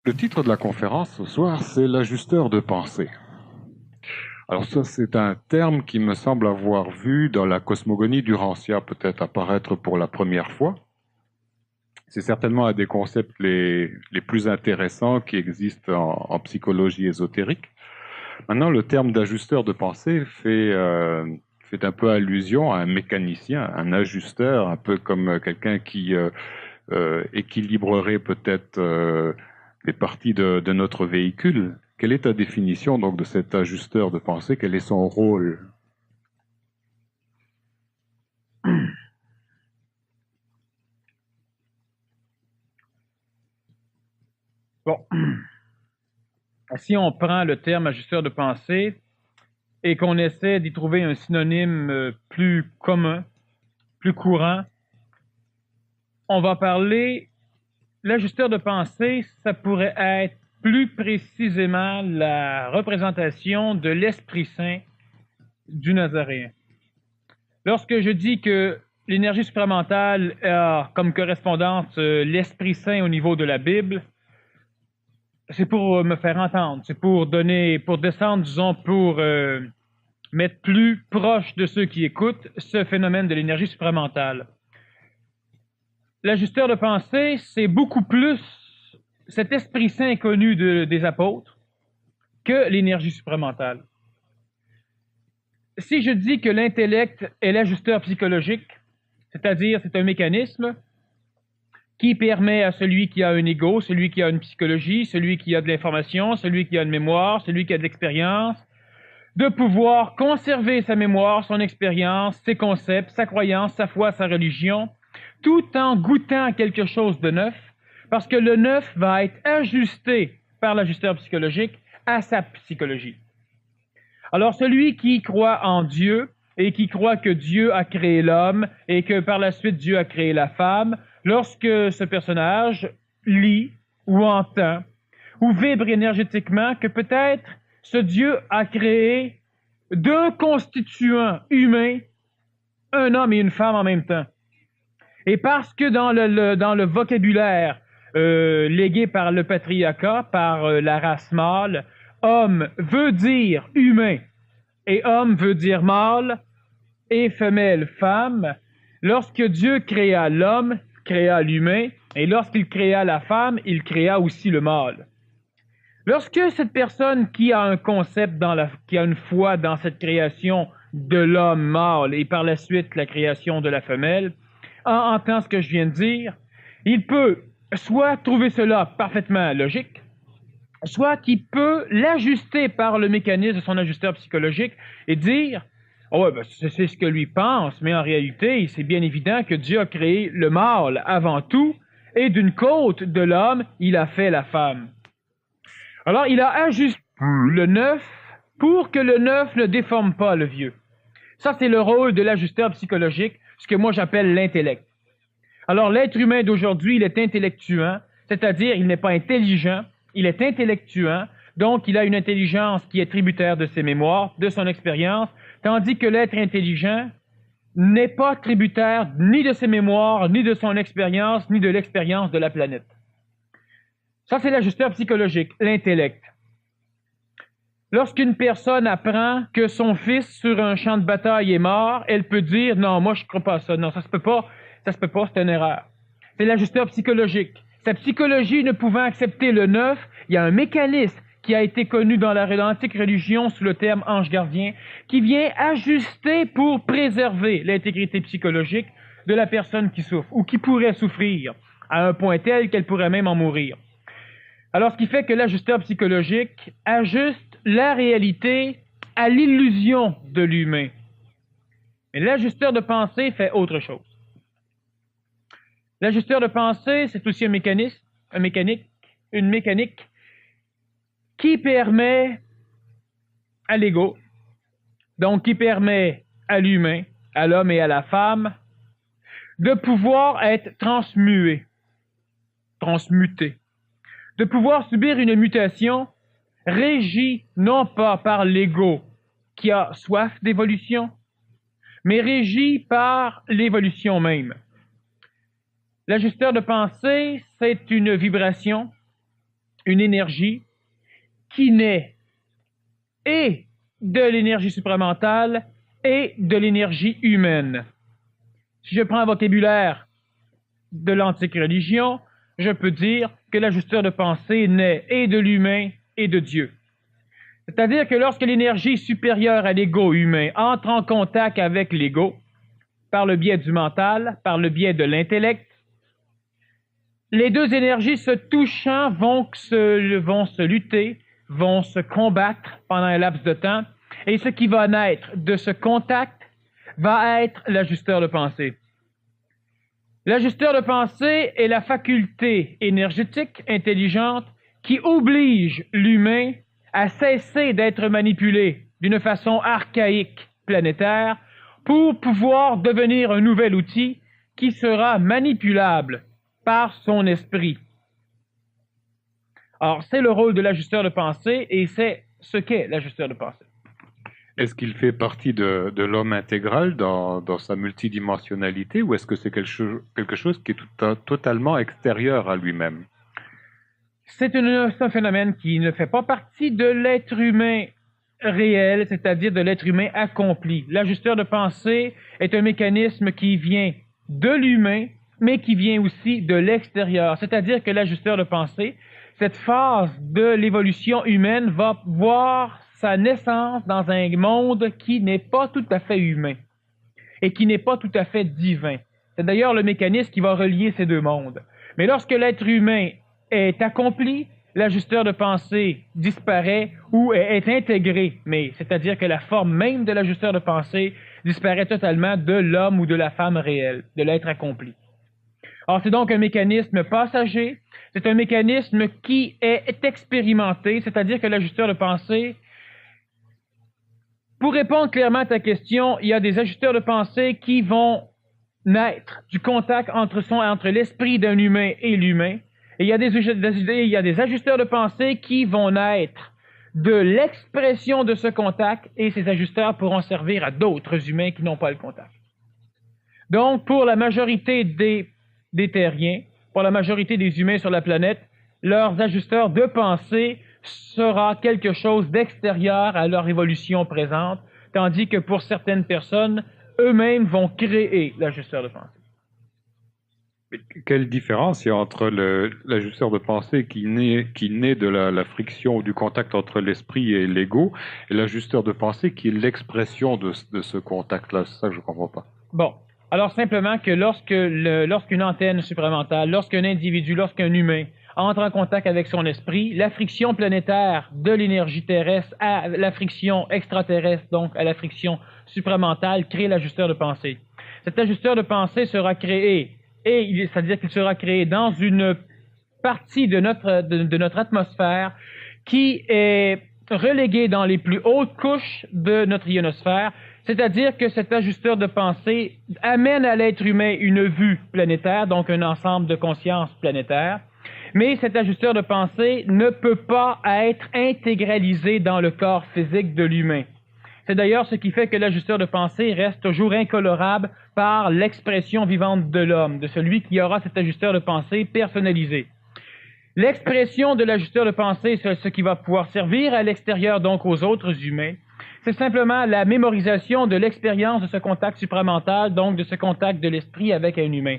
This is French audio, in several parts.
Le titre de la conférence ce soir, c'est l'ajusteur de pensée. Alors ça, c'est un terme qui me semble avoir vu dans la cosmogonie d'Urantia peut-être apparaître pour la première fois. C'est certainement un des concepts les plus intéressants qui existent en psychologie ésotérique. Maintenant, le terme d'ajusteur de pensée fait un peu allusion à un mécanicien, un ajusteur, un peu comme quelqu'un qui équilibrerait peut-être les parties de notre véhicule. Quelle est ta définition donc de cet ajusteur de pensée? Quel est son rôle? Bon, si on prend le terme ajusteur de pensée et qu'on essaie d'y trouver un synonyme plus commun, plus courant, on va parler, l'ajusteur de pensée, ça pourrait être plus précisément la représentation de l'Esprit Saint du Nazaréen. Lorsque je dis que l'énergie supramentale a comme correspondance l'Esprit Saint au niveau de la Bible, c'est pour me faire entendre, c'est pour descendre, disons, pour mettre plus proche de ceux qui écoutent ce phénomène de l'énergie supramentale. L'ajusteur de pensée, c'est beaucoup plus cet Esprit Saint connu des apôtres que l'énergie supramentale. Si je dis que l'intellect est l'ajusteur psychologique, c'est-à-dire c'est un mécanisme qui permet à celui qui a un ego, celui qui a une psychologie, celui qui a de l'information, celui qui a une mémoire, celui qui a de l'expérience, de pouvoir conserver sa mémoire, son expérience, ses concepts, sa croyance, sa foi, sa religion, tout en goûtant quelque chose de neuf, parce que le neuf va être ajusté par l'ajusteur psychologique à sa psychologie. Alors celui qui croit en Dieu et qui croit que Dieu a créé l'homme et que par la suite Dieu a créé la femme, lorsque ce personnage lit ou entend ou vibre énergétiquement que peut-être ce Dieu a créé deux constituants humains, un homme et une femme en même temps. Et parce que dans le vocabulaire légué par le patriarcat, par la race mâle, homme veut dire humain et homme veut dire mâle et femelle femme, lorsque Dieu créa l'homme, créa l'humain, et lorsqu'il créa la femme, il créa aussi le mâle. Lorsque cette personne qui a un concept, qui a une foi dans cette création de l'homme mâle et par la suite la création de la femelle, entend ce que je viens de dire, il peut soit trouver cela parfaitement logique, soit qu'il peut l'ajuster par le mécanisme de son ajusteur psychologique et dire « Oh ouais, ben c'est ce que lui pense, mais en réalité, c'est bien évident que Dieu a créé le mâle avant tout, et d'une côte de l'homme, il a fait la femme. » Alors, il a ajusté le neuf pour que le neuf ne déforme pas le vieux. Ça, c'est le rôle de l'ajusteur psychologique, ce que moi j'appelle l'intellect. Alors, l'être humain d'aujourd'hui, il est intellectuant, c'est-à-dire il n'est pas intelligent, il est intellectuant, donc il a une intelligence qui est tributaire de ses mémoires, de son expérience, tandis que l'être intelligent n'est pas tributaire ni de ses mémoires, ni de son expérience, ni de l'expérience de la planète. Ça, c'est l'ajusteur psychologique, l'intellect. Lorsqu'une personne apprend que son fils sur un champ de bataille est mort, elle peut dire « Non, moi je ne crois pas à ça. Non, ça se peut pas, c'est une erreur. » C'est l'ajusteur psychologique. Sa psychologie ne pouvant accepter le neuf, il y a un mécanisme qui a été connu dans l'antique religion sous le terme ange gardien, qui vient ajuster pour préserver l'intégrité psychologique de la personne qui souffre ou qui pourrait souffrir à un point tel qu'elle pourrait même en mourir. Alors, ce qui fait que l'ajusteur psychologique ajuste la réalité à l'illusion de l'humain. Mais l'ajusteur de pensée fait autre chose. L'ajusteur de pensée, c'est aussi une mécanique qui permet à l'ego, donc qui permet à l'humain, à l'homme et à la femme, de pouvoir être transmuté, de pouvoir subir une mutation régie non pas par l'ego qui a soif d'évolution, mais régie par l'évolution même. L'ajusteur de pensée, c'est une vibration une énergie qui naît et de l'énergie supramentale et de l'énergie humaine. Si je prends un vocabulaire de l'antique religion, je peux dire que l'ajusteur de pensée naît et de l'humain et de Dieu. C'est-à-dire que lorsque l'énergie supérieure à l'ego humain entre en contact avec l'ego, par le biais du mental, par le biais de l'intellect, les deux énergies se touchant vont se lutter, vont se combattre pendant un laps de temps, et ce qui va naître de ce contact va être l'ajusteur de pensée. L'ajusteur de pensée est la faculté énergétique, intelligente, qui oblige l'humain à cesser d'être manipulé d'une façon archaïque, planétaire, pour pouvoir devenir un nouvel outil qui sera manipulable par son esprit. Alors, c'est le rôle de l'ajusteur de pensée et c'est ce qu'est l'ajusteur de pensée. Est-ce qu'il fait partie de l'homme intégral dans sa multidimensionnalité ou est-ce que c'est quelque chose qui est totalement extérieur à lui-même? C'est un phénomène qui ne fait pas partie de l'être humain réel, c'est-à-dire de l'être humain accompli. L'ajusteur de pensée est un mécanisme qui vient de l'humain, mais qui vient aussi de l'extérieur. C'est-à-dire que l'ajusteur de pensée, cette phase de l'évolution humaine va voir sa naissance dans un monde qui n'est pas tout à fait humain et qui n'est pas tout à fait divin. C'est d'ailleurs le mécanisme qui va relier ces deux mondes. Mais lorsque l'être humain est accompli, l'ajusteur de pensée disparaît ou est intégré, mais c'est-à-dire que la forme même de l'ajusteur de pensée disparaît totalement de l'homme ou de la femme réelle, de l'être accompli. Alors c'est donc un mécanisme passager, c'est un mécanisme qui est expérimenté, c'est-à-dire que l'ajusteur de pensée, pour répondre clairement à ta question, il y a des ajusteurs de pensée qui vont naître du contact entre l'esprit d'un humain et l'humain, et il y a des ajusteurs de pensée qui vont naître de l'expression de ce contact, et ces ajusteurs pourront servir à d'autres humains qui n'ont pas le contact. Donc, pour la majorité des terriens, pour la majorité des humains sur la planète, leurs ajusteurs de pensée sera quelque chose d'extérieur à leur évolution présente, tandis que pour certaines personnes, eux-mêmes vont créer l'ajusteur de pensée. Quelle différence il y a entre l'ajusteur de pensée qui naît de la friction ou du contact entre l'esprit et l'ego et l'ajusteur de pensée qui est l'expression de ce contact-là? C'est ça que je ne comprends pas. Bon, alors simplement que lorsqu'une antenne supramentale, lorsqu'un individu, lorsqu'un humain entre en contact avec son esprit, la friction planétaire de l'énergie terrestre à la friction extraterrestre, donc à la friction supramentale, crée l'ajusteur de pensée. Cet ajusteur de pensée sera créé, c'est-à-dire qu'il sera créé dans une partie de notre atmosphère qui est reléguée dans les plus hautes couches de notre ionosphère, c'est-à-dire que cet ajusteur de pensée amène à l'être humain une vue planétaire, donc un ensemble de conscience planétaire, mais cet ajusteur de pensée ne peut pas être intégralisé dans le corps physique de l'humain. C'est d'ailleurs ce qui fait que l'ajusteur de pensée reste toujours incolorable par l'expression vivante de l'homme, de celui qui aura cet ajusteur de pensée personnalisé. L'expression de l'ajusteur de pensée, c'est ce qui va pouvoir servir à l'extérieur, donc aux autres humains, c'est simplement la mémorisation de l'expérience de ce contact supramental, donc de ce contact de l'esprit avec un humain.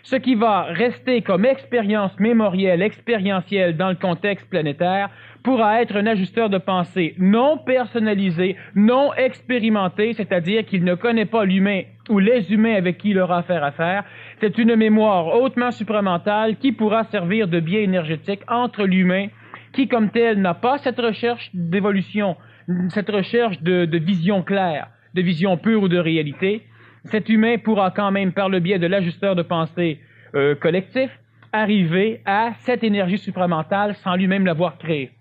Ce qui va rester comme expérience mémorielle, expérientielle dans le contexte planétaire, pourra être un ajusteur de pensée non personnalisé, non expérimenté, c'est-à-dire qu'il ne connaît pas l'humain ou les humains avec qui il aura affaire à faire. C'est une mémoire hautement supramentale qui pourra servir de biais énergétique entre l'humain qui, comme tel, n'a pas cette recherche d'évolution, cette recherche de vision claire, de vision pure ou de réalité. Cet humain pourra quand même, par le biais de l'ajusteur de pensée collectif, arriver à cette énergie supramentale sans lui-même l'avoir créée.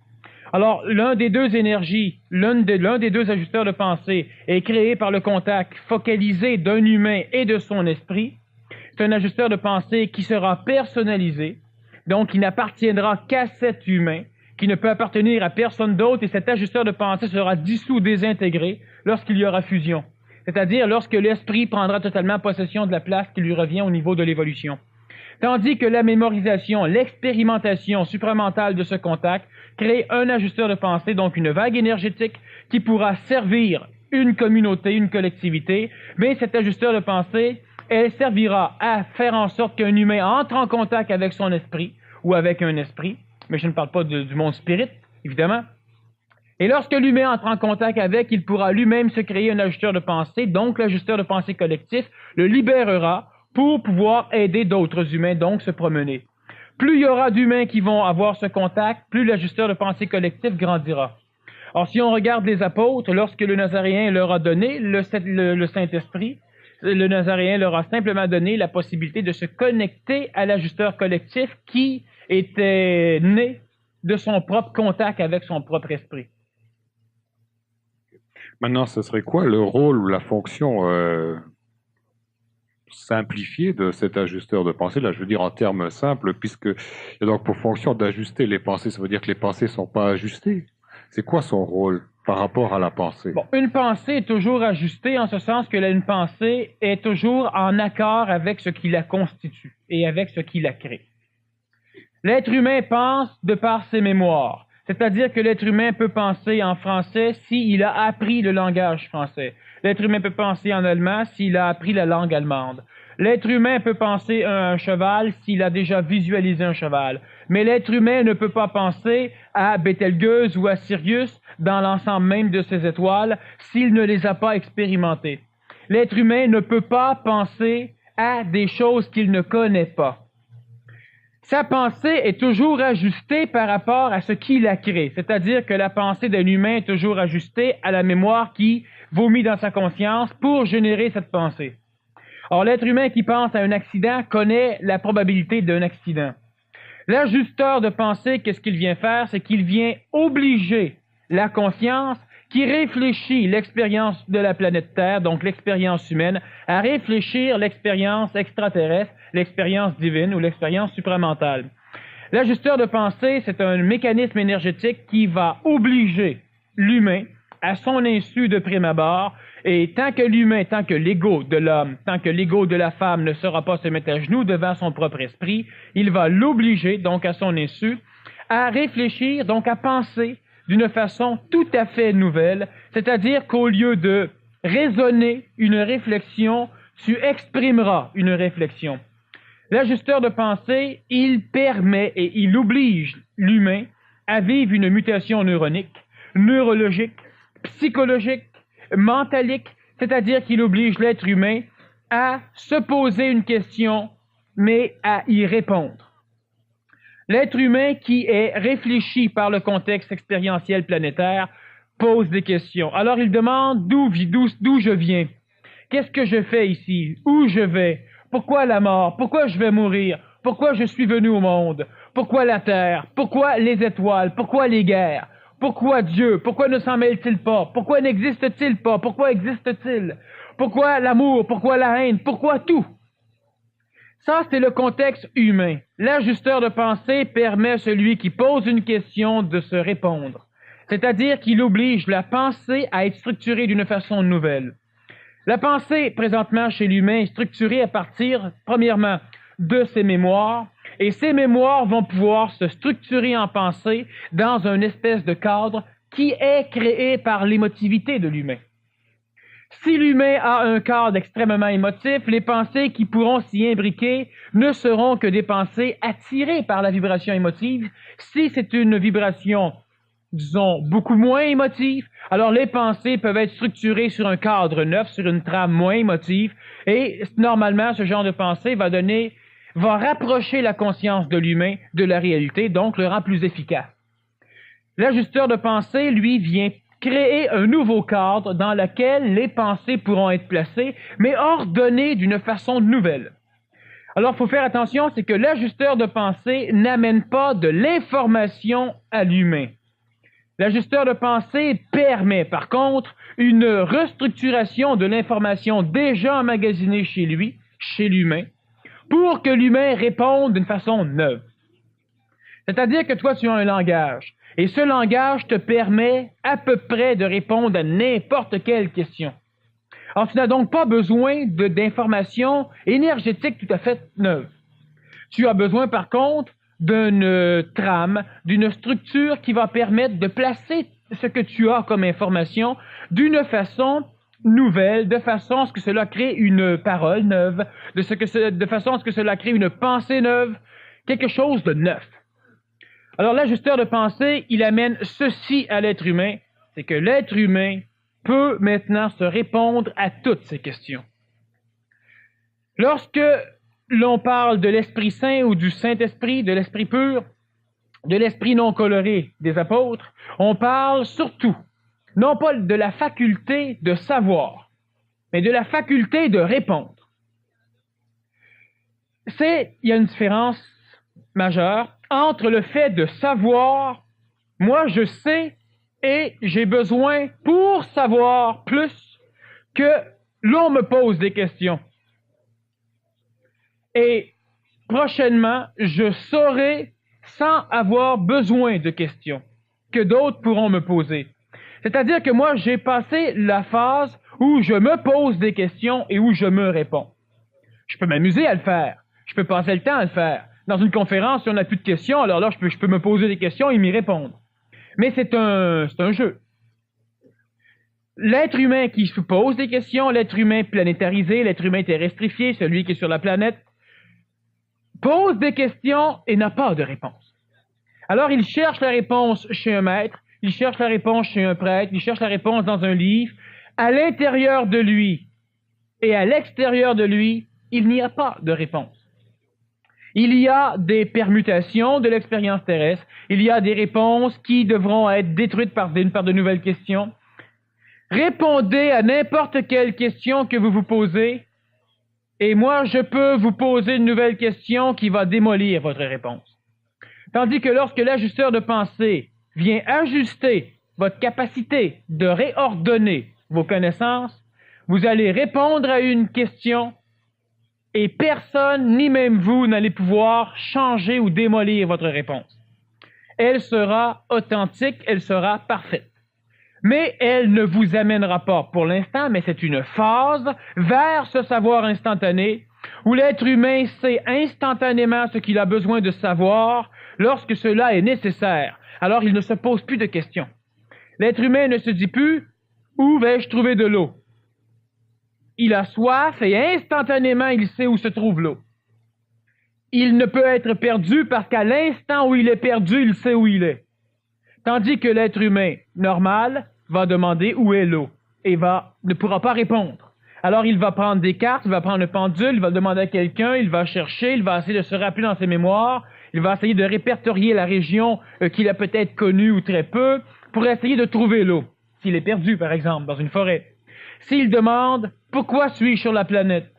Alors, l'un des deux énergies, l'un des deux ajusteurs de pensée est créé par le contact focalisé d'un humain et de son esprit. C'est un ajusteur de pensée qui sera personnalisé, donc qui n'appartiendra qu'à cet humain, qui ne peut appartenir à personne d'autre, et cet ajusteur de pensée sera dissous, désintégré lorsqu'il y aura fusion. C'est-à-dire lorsque l'esprit prendra totalement possession de la place qui lui revient au niveau de l'évolution. Tandis que la mémorisation, l'expérimentation supramentale de ce contact crée un ajusteur de pensée, donc une vague énergétique qui pourra servir une communauté, une collectivité, mais cet ajusteur de pensée, elle servira à faire en sorte qu'un humain entre en contact avec son esprit ou avec un esprit, mais je ne parle pas du monde spirit, évidemment. Et lorsque l'humain entre en contact avec, il pourra lui-même se créer un ajusteur de pensée, donc l'ajusteur de pensée collectif le libérera pour pouvoir aider d'autres humains, donc se promener. Plus il y aura d'humains qui vont avoir ce contact, plus l'ajusteur de pensée collectif grandira. Alors, si on regarde les apôtres, lorsque le Nazaréen leur a donné le Saint-Esprit, le Nazaréen leur a simplement donné la possibilité de se connecter à l'ajusteur collectif qui était né de son propre contact avec son propre esprit. Maintenant, ce serait quoi le rôle ou la fonction simplifiée de cet ajusteur de pensée? Là, je veux dire en termes simples, puisque il y a donc pour fonction d'ajuster les pensées. Ça veut dire que les pensées ne sont pas ajustées. C'est quoi son rôle par rapport à la pensée? Bon, une pensée est toujours ajustée en ce sens que une pensée est toujours en accord avec ce qui la constitue et avec ce qui la crée. L'être humain pense de par ses mémoires. C'est-à-dire que l'être humain peut penser en français s'il a appris le langage français. L'être humain peut penser en allemand s'il a appris la langue allemande. L'être humain peut penser à un cheval s'il a déjà visualisé un cheval. Mais l'être humain ne peut pas penser à Bételgeuse ou à Sirius dans l'ensemble même de ses étoiles s'il ne les a pas expérimentées. L'être humain ne peut pas penser à des choses qu'il ne connaît pas. Sa pensée est toujours ajustée par rapport à ce qui la crée, c'est-à-dire que la pensée d'un humain est toujours ajustée à la mémoire qui vomit dans sa conscience pour générer cette pensée. Or, l'être humain qui pense à un accident connaît la probabilité d'un accident. L'ajusteur de pensée, qu'est-ce qu'il vient faire? C'est qu'il vient obliger la conscience qui réfléchit l'expérience de la planète Terre, donc l'expérience humaine, à réfléchir l'expérience extraterrestre, l'expérience divine ou l'expérience supramentale. L'ajusteur de pensée, c'est un mécanisme énergétique qui va obliger l'humain, à son insu de prime abord, et tant que l'humain, tant que l'ego de l'homme, tant que l'ego de la femme ne saura pas se mettre à genoux devant son propre esprit, il va l'obliger, donc à son insu, à réfléchir, donc à penser d'une façon tout à fait nouvelle, c'est-à-dire qu'au lieu de raisonner une réflexion, tu exprimeras une réflexion. L'ajusteur de pensée, il permet et il oblige l'humain à vivre une mutation neuronique, neurologique, psychologique, mentalique, c'est-à-dire qu'il oblige l'être humain à se poser une question, mais à y répondre. L'être humain qui est réfléchi par le contexte expérientiel planétaire pose des questions. Alors il demande d'où je viens, qu'est-ce que je fais ici, où je vais, pourquoi la mort, pourquoi je vais mourir, pourquoi je suis venu au monde, pourquoi la terre, pourquoi les étoiles, pourquoi les guerres, pourquoi Dieu, pourquoi ne s'en mêle-t-il pas, pourquoi n'existe-t-il pas, pourquoi existe-t-il, pourquoi l'amour, pourquoi la haine, pourquoi tout. Ça, c'est le contexte humain. L'ajusteur de pensée permet à celui qui pose une question de se répondre. C'est-à-dire qu'il oblige la pensée à être structurée d'une façon nouvelle. La pensée, présentement, chez l'humain, est structurée à partir, premièrement, de ses mémoires, et ces mémoires vont pouvoir se structurer en pensée dans une espèce de cadre qui est créé par l'émotivité de l'humain. Si l'humain a un cadre extrêmement émotif, les pensées qui pourront s'y imbriquer ne seront que des pensées attirées par la vibration émotive. Si c'est une vibration, disons, beaucoup moins émotive, alors les pensées peuvent être structurées sur un cadre neuf, sur une trame moins émotive, et normalement, ce genre de pensée va rapprocher la conscience de l'humain de la réalité, donc le rend plus efficace. L'ajusteur de pensée, lui, vient créer un nouveau cadre dans lequel les pensées pourront être placées, mais ordonnées d'une façon nouvelle. Alors, il faut faire attention, c'est que l'ajusteur de pensée n'amène pas de l'information à l'humain. L'ajusteur de pensée permet, par contre, une restructuration de l'information déjà emmagasinée chez lui, chez l'humain, pour que l'humain réponde d'une façon neuve. C'est-à-dire que toi, tu as un langage. Et ce langage te permet à peu près de répondre à n'importe quelle question. Alors, tu n'as donc pas besoin d'informations énergétiques tout à fait neuves. Tu as besoin, par contre, d'une trame, d'une structure qui va permettre de placer ce que tu as comme information d'une façon nouvelle, de façon à ce que cela crée une parole neuve, de façon à ce que cela crée une pensée neuve, quelque chose de neuf. Alors l'ajusteur de pensée, il amène ceci à l'être humain, c'est que l'être humain peut maintenant se répondre à toutes ces questions. Lorsque l'on parle de l'Esprit Saint ou du Saint-Esprit, de l'Esprit pur, de l'Esprit non coloré des apôtres, on parle surtout, non pas de la faculté de savoir, mais de la faculté de répondre. Il y a une différence majeure entre le fait de savoir, moi je sais et j'ai besoin pour savoir plus que l'on me pose des questions. Et prochainement, je saurai sans avoir besoin de questions que d'autres pourront me poser. C'est-à-dire que moi, j'ai passé la phase où je me pose des questions et où je me réponds. Je peux m'amuser à le faire. Je peux passer le temps à le faire. Dans une conférence, si on n'a plus de questions, alors là, je peux me poser des questions et m'y répondre. Mais c'est un jeu. L'être humain qui se pose des questions, l'être humain planétarisé, l'être humain terrestrifié, celui qui est sur la planète, pose des questions et n'a pas de réponse. Alors il cherche la réponse chez un maître, il cherche la réponse chez un prêtre, il cherche la réponse dans un livre. À l'intérieur de lui et à l'extérieur de lui, il n'y a pas de réponse. Il y a des permutations de l'expérience terrestre, il y a des réponses qui devront être détruites par de nouvelles questions. Répondez à n'importe quelle question que vous vous posez, et moi, je peux vous poser une nouvelle question qui va démolir votre réponse. Tandis que lorsque l'ajusteur de pensée vient ajuster votre capacité de réordonner vos connaissances, vous allez répondre à une question et personne, ni même vous, n'allez pouvoir changer ou démolir votre réponse. Elle sera authentique, elle sera parfaite. Mais elle ne vous amènera pas pour l'instant, mais c'est une phase vers ce savoir instantané où l'être humain sait instantanément ce qu'il a besoin de savoir lorsque cela est nécessaire. Alors il ne se pose plus de questions. L'être humain ne se dit plus « Où vais-je trouver de l'eau ?» Il a soif et instantanément il sait où se trouve l'eau. Il ne peut être perdu parce qu'à l'instant où il est perdu, il sait où il est. Tandis que l'être humain normal va demander où est l'eau et ne pourra pas répondre. Alors il va prendre des cartes, il va prendre un pendule, il va demander à quelqu'un, il va chercher, il va essayer de se rappeler dans ses mémoires, il va essayer de répertorier la région qu'il a peut-être connue ou très peu pour essayer de trouver l'eau. S'il est perdu, par exemple, dans une forêt. S'il demande « Pourquoi suis-je sur la planète ?»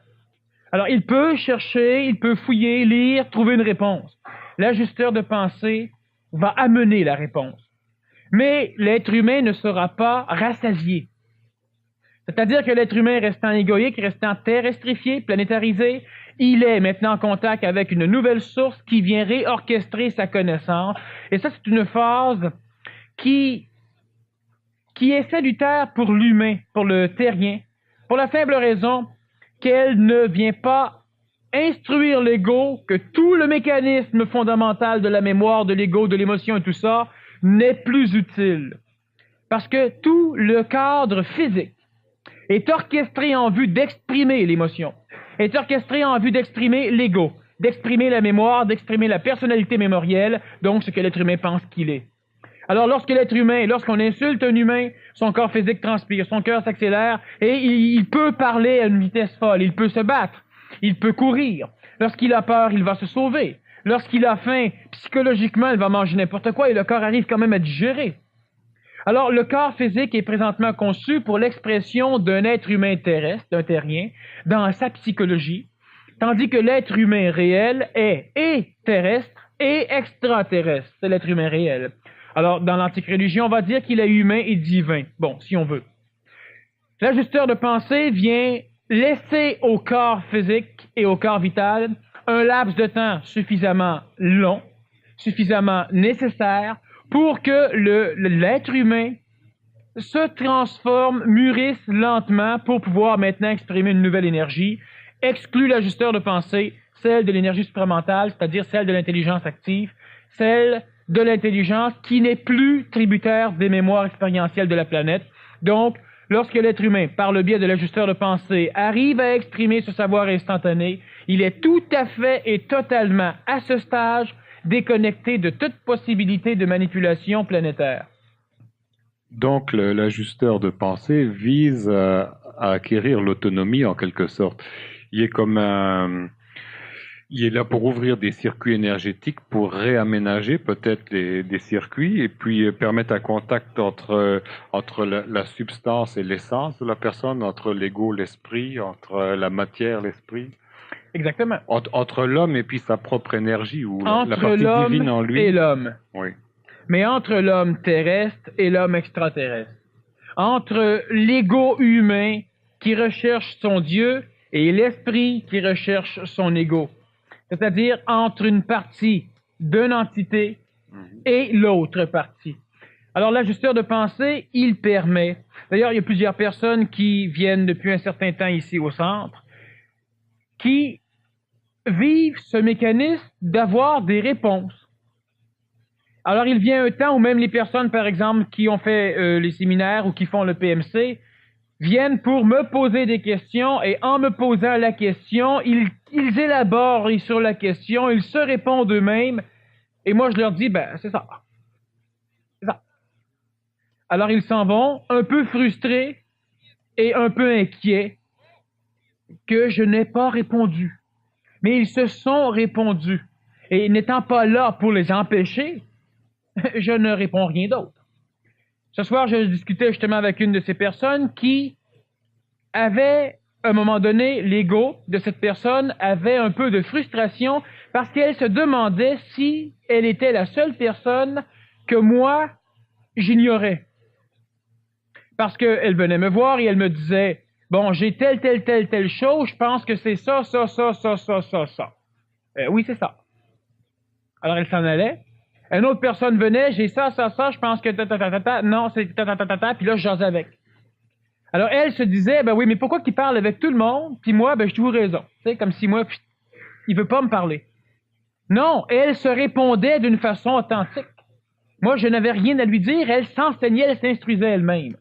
Alors il peut chercher, il peut fouiller, lire, trouver une réponse. L'ajusteur de pensée va amener la réponse. Mais l'être humain ne sera pas rassasié. C'est-à-dire que l'être humain restant égoïque, restant terrestrifié, planétarisé, il est maintenant en contact avec une nouvelle source qui vient réorchestrer sa connaissance. Et ça, c'est une phase qui est salutaire pour l'humain, pour le terrien, pour la simple raison qu'elle ne vient pas instruire l'ego, que tout le mécanisme fondamental de la mémoire, de l'ego, de l'émotion et tout ça n'est plus utile. Parce que tout le cadre physique est orchestré en vue d'exprimer l'émotion, est orchestré en vue d'exprimer l'ego, d'exprimer la mémoire, d'exprimer la personnalité mémorielle, donc ce que l'être humain pense qu'il est. Alors lorsqu'on insulte un humain, son corps physique transpire, son cœur s'accélère et il peut parler à une vitesse folle, il peut se battre, il peut courir. Lorsqu'il a peur, il va se sauver. Lorsqu'il a faim, psychologiquement, il va manger n'importe quoi et le corps arrive quand même à digérer. Alors, le corps physique est présentement conçu pour l'expression d'un être humain terrestre, d'un terrien, dans sa psychologie, tandis que l'être humain réel est et terrestre et extraterrestre. C'est l'être humain réel. Alors, dans l'antique religion, on va dire qu'il est humain et divin. Bon, si on veut. L'ajusteur de pensée vient laisser au corps physique et au corps vital un laps de temps suffisamment long, suffisamment nécessaire pour que l'être humain se transforme, mûrisse lentement pour pouvoir maintenant exprimer une nouvelle énergie, exclut l'ajusteur de pensée, celle de l'énergie supramentale, c'est-à-dire celle de l'intelligence active, celle de l'intelligence qui n'est plus tributaire des mémoires expérientielles de la planète. Donc, lorsque l'être humain, par le biais de l'ajusteur de pensée, arrive à exprimer ce savoir instantané, il est tout à fait et totalement, à ce stage, déconnecté de toute possibilité de manipulation planétaire. Donc, l'ajusteur de pensée vise à acquérir l'autonomie en quelque sorte. Il est comme il est là pour ouvrir des circuits énergétiques, pour réaménager peut-être des circuits et puis permettre un contact entre la substance et l'essence de la personne, entre l'ego, l'esprit, entre la matière, l'esprit. Exactement. Entre l'homme et puis sa propre énergie, ou la Entre partie l'homme divine en lui. et l'homme. Oui. Mais entre l'homme terrestre et l'homme extraterrestre. Entre l'ego humain qui recherche son Dieu et l'esprit qui recherche son ego. C'est-à-dire entre une partie d'une entité et l'autre partie. Alors l'ajusteur de pensée, il permet, d'ailleurs il y a plusieurs personnes qui viennent depuis un certain temps ici au centre, qui vivent ce mécanisme d'avoir des réponses. Alors il vient un temps où même les personnes, par exemple, qui ont fait les séminaires ou qui font le PMC, viennent pour me poser des questions et en me posant la question, ils élaborent sur la question, ils se répondent eux-mêmes et moi je leur dis, ben c'est ça. C'est ça. Alors ils s'en vont un peu frustrés et un peu inquiets que je n'ai pas répondu. Mais ils se sont répondus. Et n'étant pas là pour les empêcher, je ne réponds rien d'autre. Ce soir, je discutais justement avec une de ces personnes qui avait, à un moment donné, l'ego de cette personne avait un peu de frustration parce qu'elle se demandait si elle était la seule personne que moi, j'ignorais. Parce qu'elle venait me voir et elle me disait, bon, j'ai telle chose, je pense que c'est ça. Oui, c'est ça. Alors elle s'en allait. Une autre personne venait, j'ai ça, je pense que non, c'est puis là, je jasais avec. Alors elle se disait, ben oui, mais pourquoi qu'il parle avec tout le monde, puis moi, ben j'ai toujours raison. Tu sais, comme si moi, il veut pas me parler. Non, elle se répondait d'une façon authentique. Moi, je n'avais rien à lui dire, elle s'enseignait, elle s'instruisait elle-même.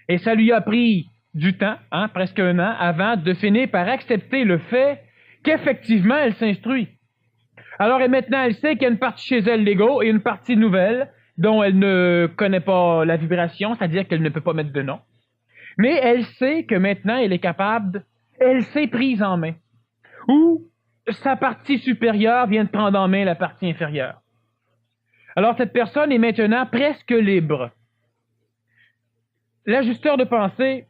Et ça lui a pris du temps, presque un an, avant de finir par accepter le fait qu'effectivement, elle s'instruit. Alors, et maintenant, elle sait qu'il y a une partie chez elle, l'ego, et une partie nouvelle, dont elle ne connaît pas la vibration, c'est-à-dire qu'elle ne peut pas mettre de nom. Mais elle sait que maintenant, elle est capable, elle s'est prise en main. Ou sa partie supérieure vient de prendre en main la partie inférieure. Alors, cette personne est maintenant presque libre. L'ajusteur de pensée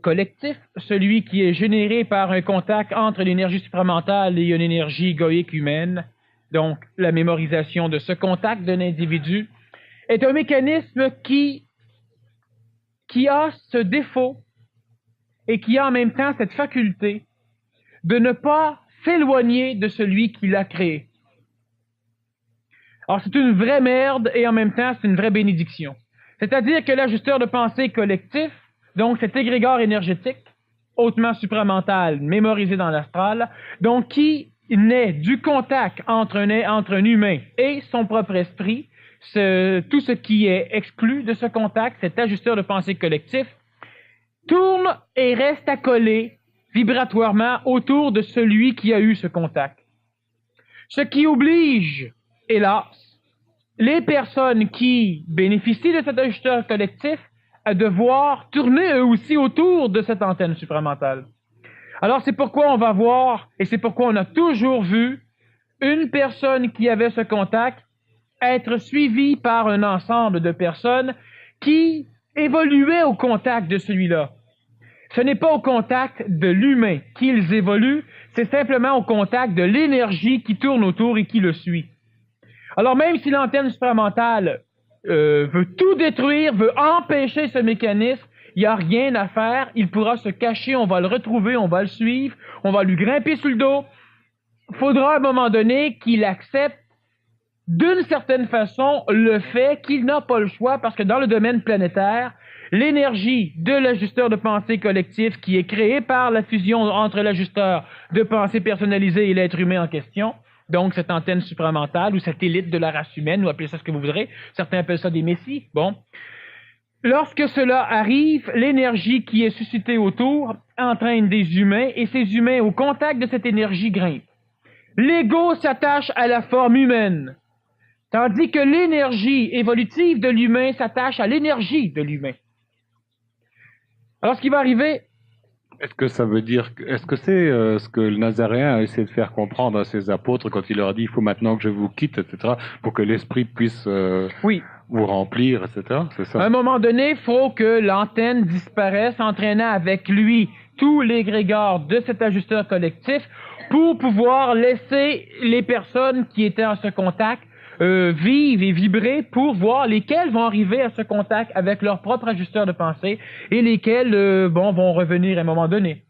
collectif, celui qui est généré par un contact entre l'énergie supramentale et une énergie égoïque humaine, donc la mémorisation de ce contact d'un individu, est un mécanisme qui a ce défaut et qui a en même temps cette faculté de ne pas s'éloigner de celui qui l'a créé. Alors c'est une vraie merde et en même temps c'est une vraie bénédiction. C'est-à-dire que l'ajusteur de pensée collectif, donc cet égrégore énergétique, hautement supramental, mémorisé dans l'astral, donc qui naît du contact entre un humain et son propre esprit, tout ce qui est exclu de ce contact, cet ajusteur de pensée collectif, tourne et reste accolé vibratoirement autour de celui qui a eu ce contact. Ce qui oblige, hélas, les personnes qui bénéficient de cet ajusteur collectif à devoir tourner eux aussi autour de cette antenne supramentale. Alors c'est pourquoi on va voir, et c'est pourquoi on a toujours vu, une personne qui avait ce contact être suivie par un ensemble de personnes qui évoluaient au contact de celui-là. Ce n'est pas au contact de l'humain qu'ils évoluent, c'est simplement au contact de l'énergie qui tourne autour et qui le suit. Alors même si l'antenne supramentale veut tout détruire, veut empêcher ce mécanisme, il n'y a rien à faire, il pourra se cacher, on va le retrouver, on va le suivre, on va lui grimper sur le dos. Il faudra à un moment donné qu'il accepte d'une certaine façon le fait qu'il n'a pas le choix parce que dans le domaine planétaire, l'énergie de l'ajusteur de pensée collectif qui est créée par la fusion entre l'ajusteur de pensée personnalisé et l'être humain en question, donc cette antenne supramentale ou cette élite de la race humaine, ou appelez ça ce que vous voudrez, certains appellent ça des messies, bon. Lorsque cela arrive, l'énergie qui est suscitée autour entraîne des humains, et ces humains, au contact de cette énergie, grimpent. L'ego s'attache à la forme humaine, tandis que l'énergie évolutive de l'humain s'attache à l'énergie de l'humain. Alors, ce qui va arriver... Est-ce que ça veut dire, est-ce que c'est ce que le Nazaréen a essayé de faire comprendre à ses apôtres quand il leur a dit il faut maintenant que je vous quitte, etc., pour que l'esprit puisse Oui. vous remplir, etc. C'est ça? À un moment donné, il faut que l'antenne disparaisse, entraînant avec lui tous les grégores de cet ajusteur collectif pour pouvoir laisser les personnes qui étaient en ce contact vivre et vibrer pour voir lesquels vont arriver à ce contact avec leur propre ajusteur de pensée et lesquels vont revenir à un moment donné.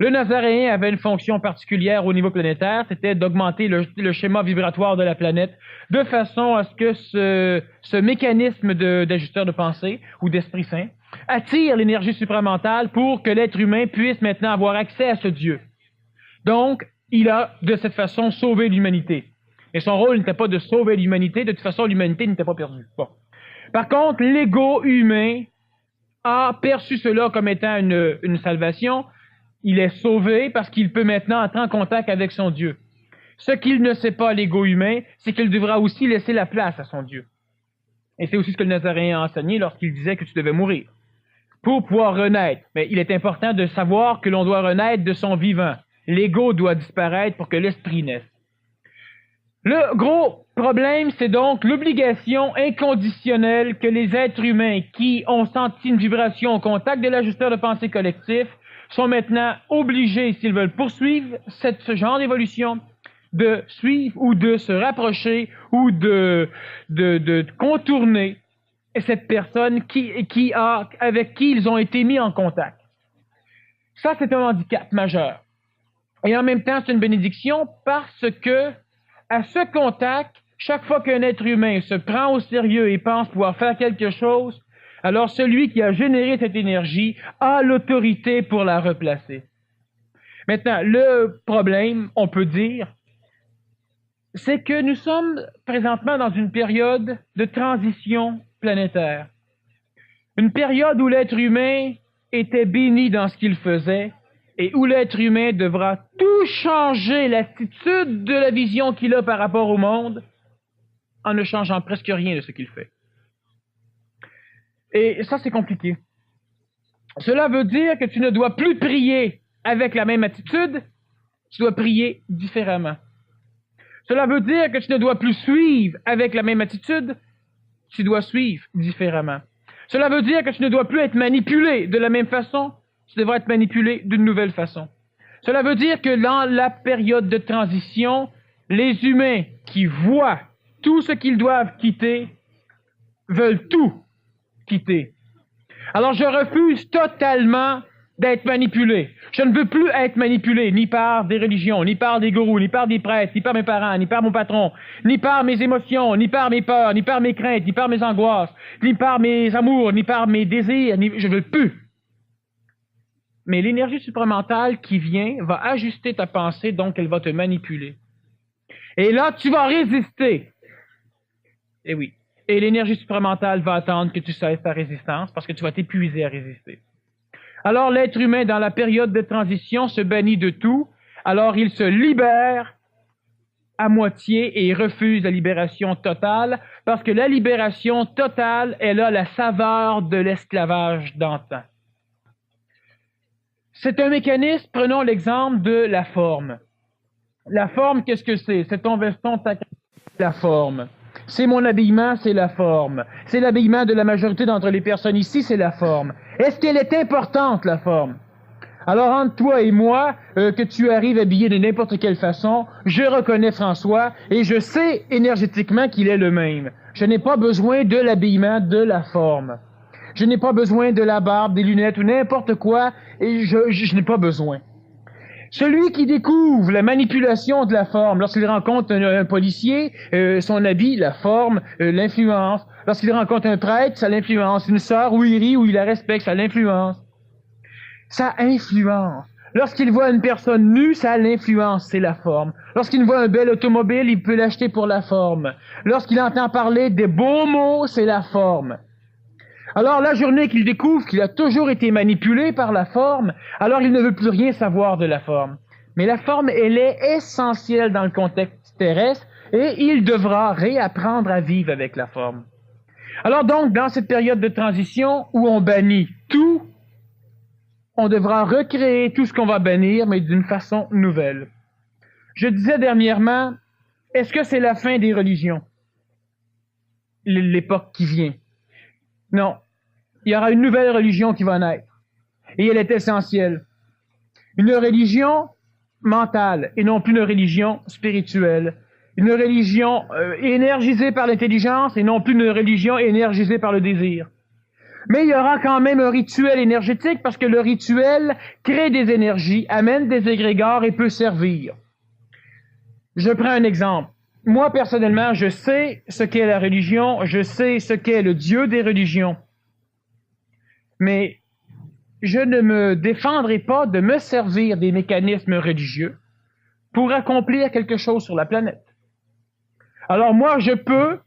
Le Nazaréen avait une fonction particulière au niveau planétaire, c'était d'augmenter le schéma vibratoire de la planète de façon à ce que ce mécanisme d'ajusteur de pensée ou d'Esprit Saint attire l'énergie supramentale pour que l'être humain puisse maintenant avoir accès à ce Dieu. Donc, il a de cette façon sauvé l'humanité. Et son rôle n'était pas de sauver l'humanité, de toute façon l'humanité n'était pas perdue. Bon. Par contre, l'ego humain a perçu cela comme étant une salvation. Il est sauvé parce qu'il peut maintenant entrer en contact avec son Dieu. Ce qu'il ne sait pas, l'ego humain, c'est qu'il devra aussi laisser la place à son Dieu. Et c'est aussi ce que le Nazaréen a enseigné lorsqu'il disait que tu devais mourir pour pouvoir renaître. Mais il est important de savoir que l'on doit renaître de son vivant. L'ego doit disparaître pour que l'esprit naisse. Le gros problème, c'est donc l'obligation inconditionnelle que les êtres humains qui ont senti une vibration au contact de l'ajusteur de pensée collectif sont maintenant obligés, s'ils veulent poursuivre ce genre d'évolution, de suivre ou de se rapprocher ou de contourner cette personne avec qui ils ont été mis en contact. Ça, c'est un handicap majeur. Et en même temps, c'est une bénédiction parce que, à ce contact, chaque fois qu'un être humain se prend au sérieux et pense pouvoir faire quelque chose, alors celui qui a généré cette énergie a l'autorité pour la replacer. Maintenant, le problème, on peut dire, c'est que nous sommes présentement dans une période de transition planétaire. Une période où l'être humain était béni dans ce qu'il faisait et où l'être humain devra tout changer l'attitude de la vision qu'il a par rapport au monde en ne changeant presque rien de ce qu'il fait. Et ça, c'est compliqué. Cela veut dire que tu ne dois plus prier avec la même attitude, tu dois prier différemment. Cela veut dire que tu ne dois plus suivre avec la même attitude, tu dois suivre différemment. Cela veut dire que tu ne dois plus être manipulé de la même façon, tu devras être manipulé d'une nouvelle façon. Cela veut dire que dans la période de transition, les humains qui voient tout ce qu'ils doivent quitter veulent tout quitter. Alors je refuse totalement d'être manipulé. Je ne veux plus être manipulé ni par des religions, ni par des gourous, ni par des prêtres, ni par mes parents, ni par mon patron, ni par mes émotions, ni par mes peurs, ni par mes craintes, ni par mes angoisses, ni par mes amours, ni par mes désirs, je ne veux plus. Mais l'énergie supramentale qui vient va ajuster ta pensée, donc elle va te manipuler. Et là, tu vas résister. Eh oui. Et l'énergie supramentale va attendre que tu cesses ta résistance parce que tu vas t'épuiser à résister. Alors l'être humain, dans la période de transition, se bannit de tout. Alors il se libère à moitié et refuse la libération totale parce que la libération totale, elle a la saveur de l'esclavage d'antan. C'est un mécanisme, prenons l'exemple de la forme. La forme, qu'est-ce que c'est? C'est ton veston, la forme. C'est mon habillement, c'est la forme. C'est l'habillement de la majorité d'entre les personnes ici, c'est la forme. Est-ce qu'elle est importante, la forme? Alors, entre toi et moi, que tu arrives habillé de n'importe quelle façon, je reconnais François et je sais énergétiquement qu'il est le même. Je n'ai pas besoin de l'habillement de la forme. Je n'ai pas besoin de la barbe, des lunettes ou n'importe quoi, et je n'ai pas besoin. Celui qui découvre la manipulation de la forme, lorsqu'il rencontre un policier, son habit, la forme, l'influence. Lorsqu'il rencontre un prêtre, ça l'influence. Une sœur, où il rit, où il la respecte, ça l'influence. Ça influence. Lorsqu'il voit une personne nue, ça l'influence, c'est la forme. Lorsqu'il voit un bel automobile, il peut l'acheter pour la forme. Lorsqu'il entend parler des beaux mots, c'est la forme. Alors la journée qu'il découvre qu'il a toujours été manipulé par la forme, alors il ne veut plus rien savoir de la forme. Mais la forme, elle est essentielle dans le contexte terrestre et il devra réapprendre à vivre avec la forme. Alors donc, dans cette période de transition où on bannit tout, on devra recréer tout ce qu'on va bannir, mais d'une façon nouvelle. Je disais dernièrement, est-ce que c'est la fin des religions? L'époque qui vient. Non. Il y aura une nouvelle religion qui va naître. Et elle est essentielle. Une religion mentale et non plus une religion spirituelle. Une religion énergisée par l'intelligence et non plus une religion énergisée par le désir. Mais il y aura quand même un rituel énergétique parce que le rituel crée des énergies, amène des égrégores et peut servir. Je prends un exemple. Moi, personnellement, je sais ce qu'est la religion, je sais ce qu'est le Dieu des religions. Mais je ne me défendrai pas de me servir des mécanismes religieux pour accomplir quelque chose sur la planète. Alors moi, je peux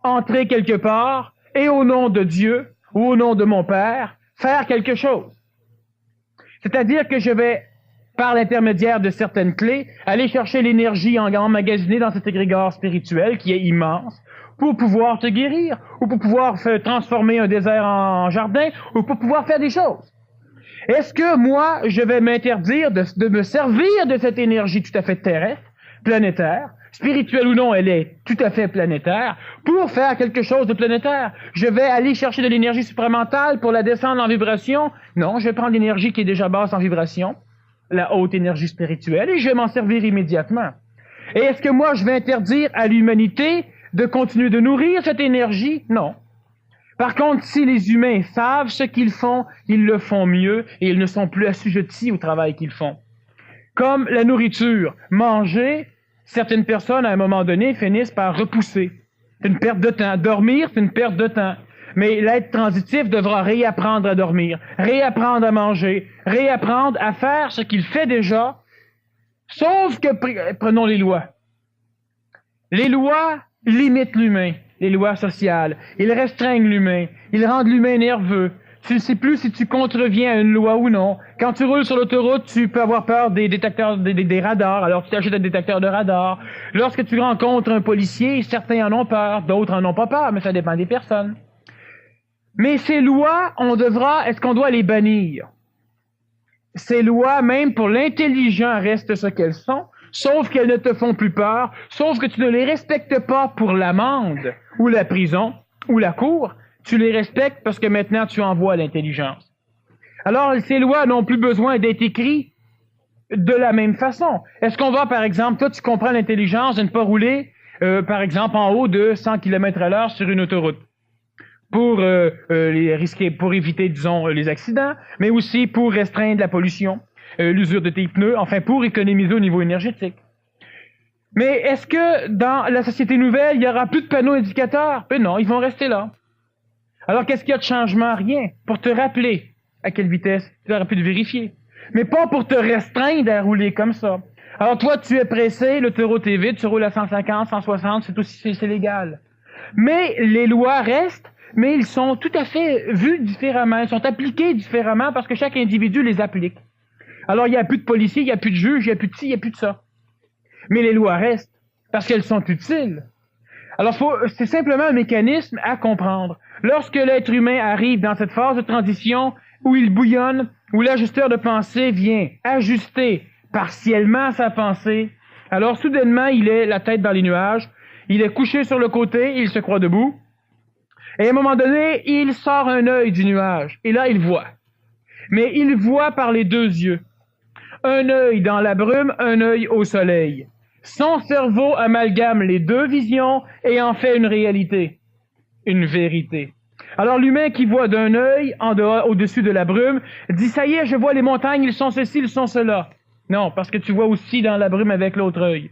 entrer quelque part et au nom de Dieu ou au nom de mon Père, faire quelque chose. C'est-à-dire que je vais, par l'intermédiaire de certaines clés, aller chercher l'énergie emmagasinée dans cet égrégore spirituel qui est immense pour pouvoir te guérir, ou pour pouvoir transformer un désert en jardin, ou pour pouvoir faire des choses. Est-ce que moi, je vais m'interdire de me servir de cette énergie tout à fait terrestre, planétaire, spirituelle ou non, elle est tout à fait planétaire, pour faire quelque chose de planétaire? Je vais aller chercher de l'énergie supramentale pour la descendre en vibration? Non, je vais prendre l'énergie qui est déjà basse en vibration, la haute énergie spirituelle, et je vais m'en servir immédiatement. Et est-ce que moi, je vais interdire à l'humanité de continuer de nourrir cette énergie? Non. Par contre, si les humains savent ce qu'ils font, ils le font mieux et ils ne sont plus assujettis au travail qu'ils font. Comme la nourriture, manger, certaines personnes, à un moment donné, finissent par repousser. C'est une perte de temps. Dormir, c'est une perte de temps. Mais l'être transitif devra réapprendre à dormir, réapprendre à manger, réapprendre à faire ce qu'il fait déjà, sauf que, prenons les lois. Les lois limitent l'humain, les lois sociales. Ils restreignent l'humain, ils rendent l'humain nerveux. Tu ne sais plus si tu contreviens à une loi ou non. Quand tu roules sur l'autoroute, tu peux avoir peur des détecteurs, des radars, alors tu t'achètes un détecteur de radar. Lorsque tu rencontres un policier, certains en ont peur, d'autres en ont pas peur, mais ça dépend des personnes. Mais ces lois, est-ce qu'on doit les bannir? Ces lois, même pour l'intelligent, restent ce qu'elles sont, sauf qu'elles ne te font plus peur, sauf que tu ne les respectes pas pour l'amende, ou la prison, ou la cour. Tu les respectes parce que maintenant tu envoies l'intelligence. Alors, ces lois n'ont plus besoin d'être écrites de la même façon. Est-ce qu'on va, par exemple, toi, tu comprends l'intelligence de ne pas rouler, par exemple, en haut de 100 km/h sur une autoroute pour pour éviter, disons, les accidents, mais aussi pour restreindre la pollution, l'usure de tes pneus, enfin, pour économiser au niveau énergétique. Mais est-ce que dans la société nouvelle, il y aura plus de panneaux indicateurs? Ben non, ils vont rester là. Alors, qu'est-ce qu'il y a de changement? Rien. Pour te rappeler à quelle vitesse, tu aurais pu te vérifier. Mais pas pour te restreindre à rouler comme ça. Alors, toi, tu es pressé, l'autoroute est vide, tu roules à 150, 160, c'est légal. Mais les lois restent, mais ils sont tout à fait vus différemment, ils sont appliqués différemment parce que chaque individu les applique. Alors, il n'y a plus de policiers, il n'y a plus de juges, il n'y a plus de ci, il n'y a plus de ça. Mais les lois restent parce qu'elles sont utiles. Alors, c'est simplement un mécanisme à comprendre. Lorsque l'être humain arrive dans cette phase de transition où il bouillonne, où l'ajusteur de pensée vient ajuster partiellement sa pensée, alors soudainement, il est la tête dans les nuages, il est couché sur le côté, il se croit debout, et à un moment donné, il sort un œil du nuage, et là, il voit. Mais il voit par les deux yeux. Un œil dans la brume, un œil au soleil. Son cerveau amalgame les deux visions et en fait une réalité, une vérité. Alors l'humain qui voit d'un œil en dehors, au-dessus de la brume, dit « ça y est, je vois les montagnes, ils sont ceci, ils sont cela ». Non, parce que tu vois aussi dans la brume avec l'autre œil.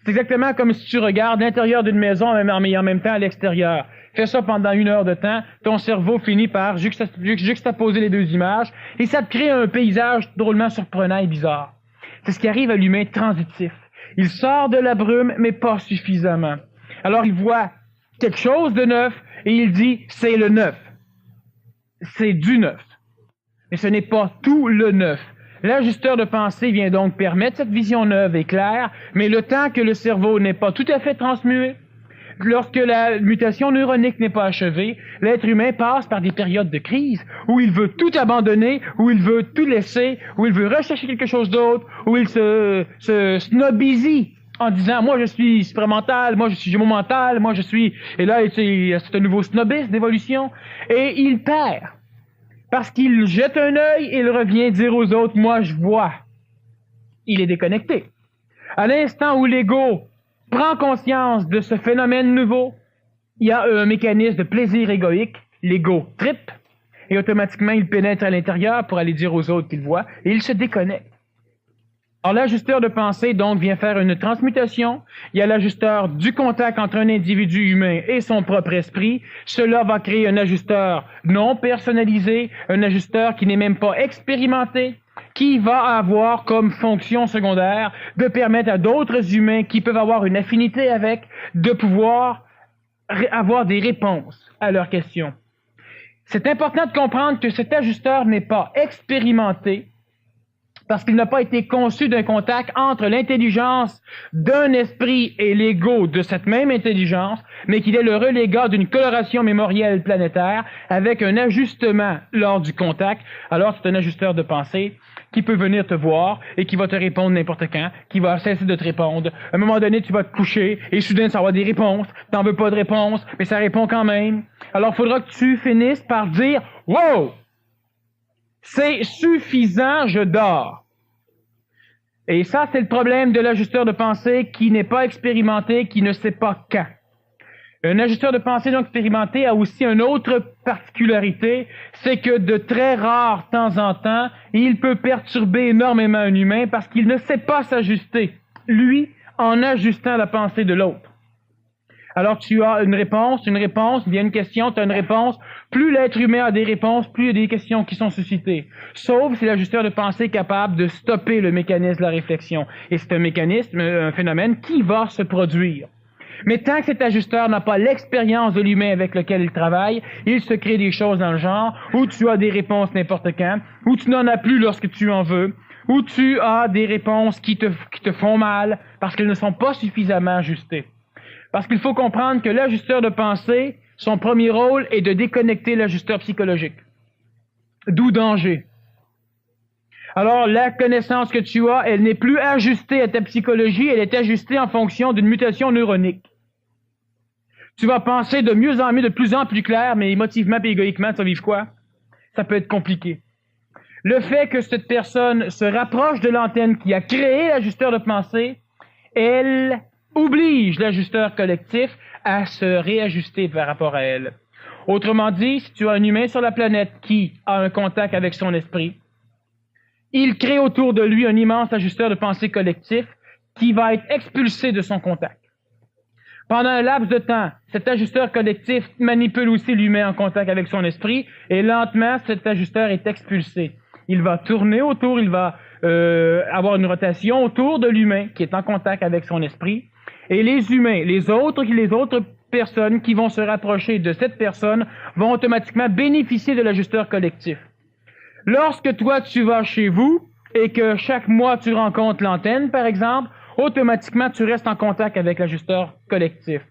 C'est exactement comme si tu regardes l'intérieur d'une maison mais en même temps à l'extérieur. Fais ça pendant 1 heure de temps, ton cerveau finit par juxtaposer les deux images et ça te crée un paysage drôlement surprenant et bizarre. C'est ce qui arrive à l'humain transitif. Il sort de la brume, mais pas suffisamment. Alors il voit quelque chose de neuf et il dit « c'est le neuf ». C'est du neuf. Mais ce n'est pas tout le neuf. L'ajusteur de pensée vient donc permettre cette vision neuve et claire, mais le temps que le cerveau n'est pas tout à fait transmué, lorsque la mutation neuronique n'est pas achevée, l'être humain passe par des périodes de crise où il veut tout abandonner, où il veut tout laisser, où il veut rechercher quelque chose d'autre, où il se snobise en disant « moi je suis supramental, moi je suis gémomental, moi je suis... » Et là, c'est un nouveau snobisme d'évolution. Et il perd. Parce qu'il jette un œil et il revient dire aux autres « moi je vois ». Il est déconnecté. À l'instant où l'ego prend conscience de ce phénomène nouveau, il y a un mécanisme de plaisir égoïque, l'ego trippe, et automatiquement il pénètre à l'intérieur pour aller dire aux autres qu'il voit, et il se déconnecte. Alors l'ajusteur de pensée donc vient faire une transmutation. Il y a l'ajusteur du contact entre un individu humain et son propre esprit. Cela va créer un ajusteur non personnalisé, un ajusteur qui n'est même pas expérimenté, qui va avoir comme fonction secondaire de permettre à d'autres humains qui peuvent avoir une affinité avec de pouvoir avoir des réponses à leurs questions. C'est important de comprendre que cet ajusteur n'est pas expérimenté, parce qu'il n'a pas été conçu d'un contact entre l'intelligence d'un esprit et l'ego de cette même intelligence, mais qu'il est le relégat d'une coloration mémorielle planétaire avec un ajustement lors du contact. Alors, c'est un ajusteur de pensée qui peut venir te voir et qui va te répondre n'importe quand, qui va cesser de te répondre. À un moment donné, tu vas te coucher et soudain, ça va avoir des réponses. T'en veux pas de réponse, mais ça répond quand même. Alors, il faudra que tu finisses par dire « Wow! C'est suffisant, je dors. » Et ça, c'est le problème de l'ajusteur de pensée qui n'est pas expérimenté, qui ne sait pas quand. Un ajusteur de pensée non expérimenté a aussi une autre particularité, c'est que de très rares temps en temps, il peut perturber énormément un humain parce qu'il ne sait pas s'ajuster, lui, en ajustant la pensée de l'autre. Alors tu as une réponse, il y a une question, tu as une réponse. Plus l'être humain a des réponses, plus il y a des questions qui sont suscitées. Sauf si l'ajusteur de pensée est capable de stopper le mécanisme de la réflexion. Et c'est un mécanisme, un phénomène qui va se produire. Mais tant que cet ajusteur n'a pas l'expérience de l'humain avec lequel il travaille, il se crée des choses dans le genre où tu as des réponses n'importe quand, où tu n'en as plus lorsque tu en veux, où tu as des réponses qui te font mal parce qu'elles ne sont pas suffisamment ajustées. Parce qu'il faut comprendre que l'ajusteur de pensée, son premier rôle est de déconnecter l'ajusteur psychologique. D'où danger. Alors, la connaissance que tu as, elle n'est plus ajustée à ta psychologie, elle est ajustée en fonction d'une mutation neuronique. Tu vas penser de mieux en mieux, de plus en plus clair, mais émotivement et égoïquement, ça vive quoi? Ça peut être compliqué. Le fait que cette personne se rapproche de l'antenne qui a créé l'ajusteur de pensée, elle oblige l'ajusteur collectif à se réajuster par rapport à elle. Autrement dit, si tu as un humain sur la planète qui a un contact avec son esprit, il crée autour de lui un immense ajusteur de pensée collectif qui va être expulsé de son contact. Pendant un laps de temps, cet ajusteur collectif manipule aussi l'humain en contact avec son esprit et lentement, cet ajusteur est expulsé. Il va tourner autour, il va avoir une rotation autour de l'humain qui est en contact avec son esprit. Et les humains, les autres personnes qui vont se rapprocher de cette personne vont automatiquement bénéficier de l'ajusteur collectif. Lorsque toi, tu vas chez vous et que chaque mois, tu rencontres l'antenne, par exemple, automatiquement, tu restes en contact avec l'ajusteur collectif.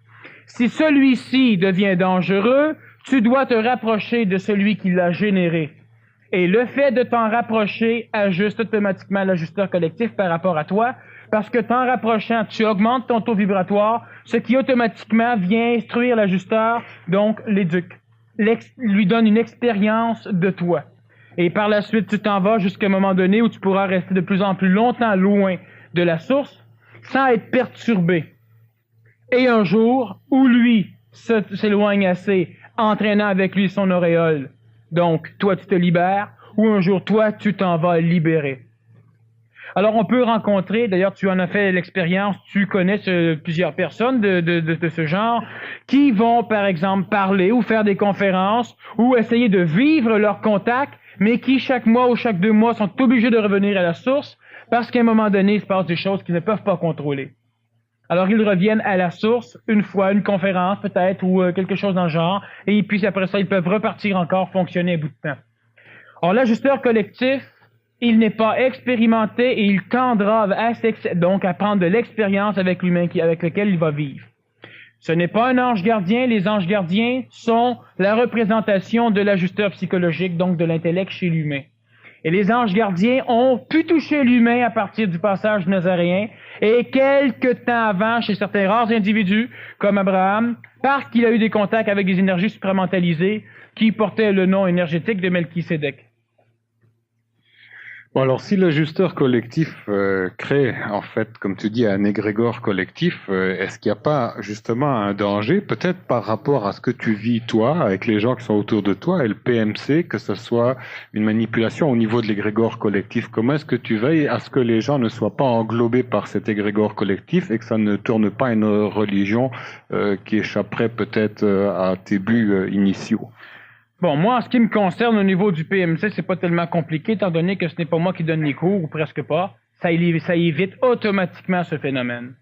Si celui-ci devient dangereux, tu dois te rapprocher de celui qui l'a généré. Et le fait de t'en rapprocher ajuste automatiquement l'ajusteur collectif par rapport à toi, parce que t'en rapprochant, tu augmentes ton taux vibratoire, ce qui automatiquement vient instruire l'ajusteur, donc l'éduque, lui donne une expérience de toi. Et par la suite, tu t'en vas jusqu'à un moment donné où tu pourras rester de plus en plus longtemps loin de la source, sans être perturbé. Et un jour, où lui s'éloigne assez, entraînant avec lui son auréole, donc toi tu te libères, ou un jour toi tu t'en vas libérer. Alors, on peut rencontrer, d'ailleurs, tu en as fait l'expérience, tu connais plusieurs personnes de ce genre, qui vont, par exemple, parler ou faire des conférences ou essayer de vivre leur contact, mais qui, chaque mois ou chaque 2 mois, sont obligés de revenir à la source parce qu'à un moment donné, il se passe des choses qu'ils ne peuvent pas contrôler. Alors, ils reviennent à la source, une fois, une conférence peut-être, ou quelque chose dans le genre, et puis après ça, ils peuvent repartir encore fonctionner un bout de temps. Or, l'ajusteur collectif, il n'est pas expérimenté et il tendra donc à prendre de l'expérience avec l'humain avec lequel il va vivre. Ce n'est pas un ange gardien. Les anges gardiens sont la représentation de l'ajusteur psychologique, donc de l'intellect chez l'humain. Et les anges gardiens ont pu toucher l'humain à partir du passage nazaréen et quelque temps avant, chez certains rares individus, comme Abraham, parce qu'il a eu des contacts avec des énergies supramentalisées qui portaient le nom énergétique de Melchisédek. Bon, alors si l'ajusteur collectif crée, en fait, comme tu dis, un égrégore collectif, est-ce qu'il n'y a pas justement un danger, peut-être par rapport à ce que tu vis toi, avec les gens qui sont autour de toi, et le PMC, que ce soit une manipulation au niveau de l'égrégore collectif? Comment est-ce que tu veilles à ce que les gens ne soient pas englobés par cet égrégore collectif et que ça ne tourne pas à une religion qui échapperait peut-être à tes buts initiaux? Bon, moi, en ce qui me concerne, au niveau du PMC, c'est pas tellement compliqué, étant donné que ce n'est pas moi qui donne les cours, ou presque pas. Ça évite automatiquement ce phénomène.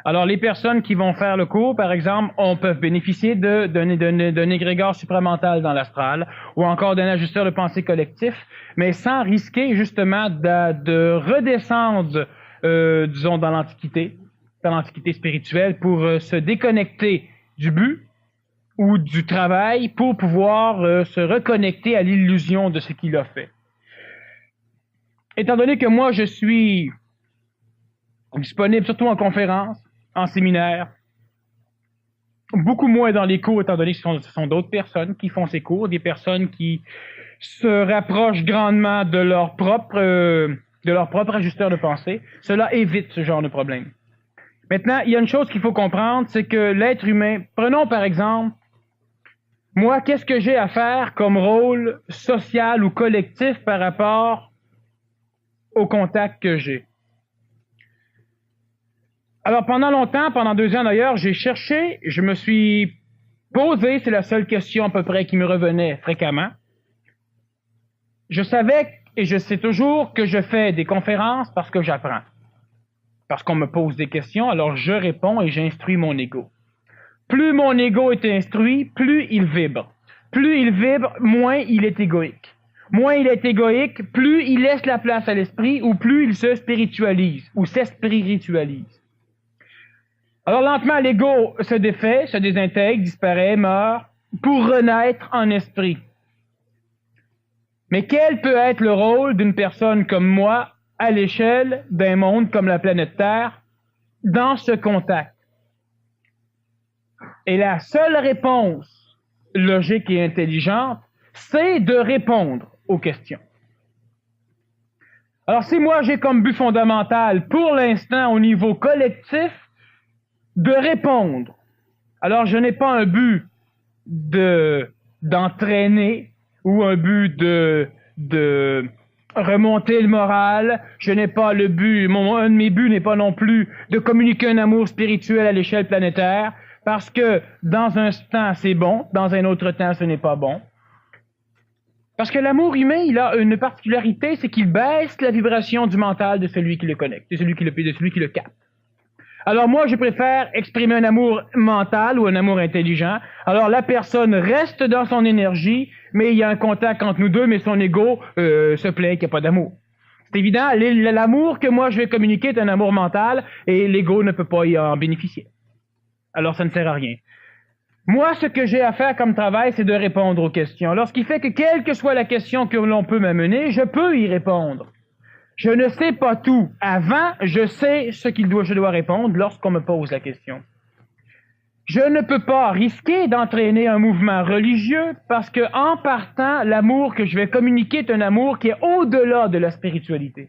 Alors, les personnes qui vont faire le cours, par exemple, peuvent bénéficier d'un égrégore supramental dans l'astral, ou encore d'un ajusteur de pensée collectif, mais sans risquer, justement, de redescendre, disons, dans l'Antiquité spirituelle, pour se déconnecter du but, ou du travail pour pouvoir se reconnecter à l'illusion de ce qu'il a fait. Étant donné que moi, je suis disponible surtout en conférence, en séminaire, beaucoup moins dans les cours, étant donné que ce sont d'autres personnes qui font ces cours, des personnes qui se rapprochent grandement de leur propre ajusteur de pensée. Cela évite ce genre de problème. Maintenant, il y a une chose qu'il faut comprendre, c'est que l'être humain, prenons par exemple, moi, qu'est-ce que j'ai à faire comme rôle social ou collectif par rapport au contact que j'ai? Alors, pendant longtemps, pendant 2 ans d'ailleurs, j'ai cherché, je me suis posé, c'est la seule question à peu près qui me revenait fréquemment. Je savais et je sais toujours que je fais des conférences parce que j'apprends. Parce qu'on me pose des questions, alors je réponds et j'instruis mon ego. Plus mon ego est instruit, plus il vibre. Plus il vibre, moins il est égoïque. Moins il est égoïque, plus il laisse la place à l'esprit ou plus il se spiritualise ou s'espiritualise. Alors lentement, l'ego se défait, se désintègre, disparaît, meurt, pour renaître en esprit. Mais quel peut être le rôle d'une personne comme moi à l'échelle d'un monde comme la planète Terre dans ce contact? Et la seule réponse logique et intelligente, c'est de répondre aux questions. Alors, si moi j'ai comme but fondamental, pour l'instant, au niveau collectif, de répondre, alors je n'ai pas un but d'entraîner ou un but de remonter le moral, je n'ai pas le but, un de mes buts n'est pas non plus de communiquer un amour spirituel à l'échelle planétaire, parce que dans un temps, c'est bon, dans un autre temps, ce n'est pas bon. Parce que l'amour humain, il a une particularité, c'est qu'il baisse la vibration du mental de celui qui le connecte, de celui qui le capte. Alors moi, je préfère exprimer un amour mental ou un amour intelligent. Alors la personne reste dans son énergie, mais il y a un contact entre nous deux, mais son ego se plaint qu'il n'y a pas d'amour. C'est évident, l'amour que moi je vais communiquer est un amour mental, et l'ego ne peut pas y en bénéficier. Alors ça ne sert à rien. Moi, ce que j'ai à faire comme travail, c'est de répondre aux questions. Alors, ce qui fait que quelle que soit la question que l'on peut m'amener, je peux y répondre. Je ne sais pas tout. Avant, je sais ce je dois répondre lorsqu'on me pose la question. Je ne peux pas risquer d'entraîner un mouvement religieux parce que, en partant, l'amour que je vais communiquer est un amour qui est au-delà de la spiritualité.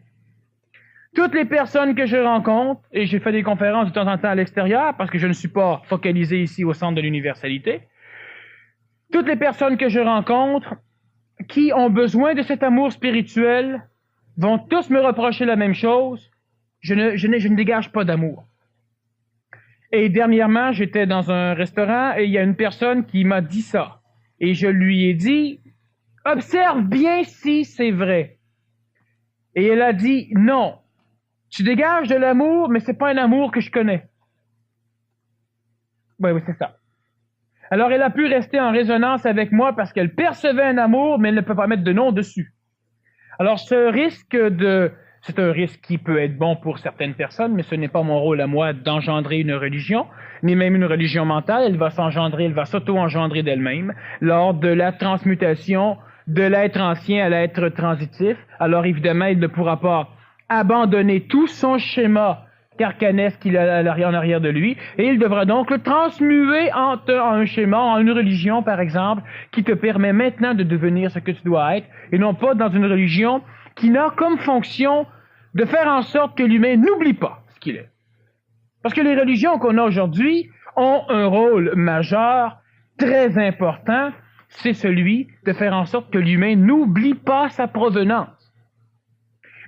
Toutes les personnes que je rencontre, et j'ai fait des conférences de temps en temps à l'extérieur, parce que je ne suis pas focalisé ici au centre de l'universalité, toutes les personnes que je rencontre qui ont besoin de cet amour spirituel vont tous me reprocher la même chose. Je ne dégage pas d'amour. Et dernièrement, j'étais dans un restaurant et il y a une personne qui m'a dit ça. Et je lui ai dit, observe bien si c'est vrai. Et elle a dit, non, tu dégages de l'amour, mais c'est pas un amour que je connais. Oui, c'est ça. Alors, elle a pu rester en résonance avec moi parce qu'elle percevait un amour, mais elle ne peut pas mettre de nom dessus. Alors, c'est un risque qui peut être bon pour certaines personnes, mais ce n'est pas mon rôle à moi d'engendrer une religion, ni même une religion mentale. Elle va s'auto-engendrer d'elle-même lors de la transmutation de l'être ancien à l'être transitif. Alors, évidemment, il ne pourra pas abandonner tout son schéma carcanesque qu'il a en arrière de lui, et il devra donc le transmuer en un schéma, en une religion, par exemple, qui te permet maintenant de devenir ce que tu dois être, et non pas dans une religion qui n'a comme fonction de faire en sorte que l'humain n'oublie pas ce qu'il est. Parce que les religions qu'on a aujourd'hui ont un rôle majeur, très important, c'est celui de faire en sorte que l'humain n'oublie pas sa provenance.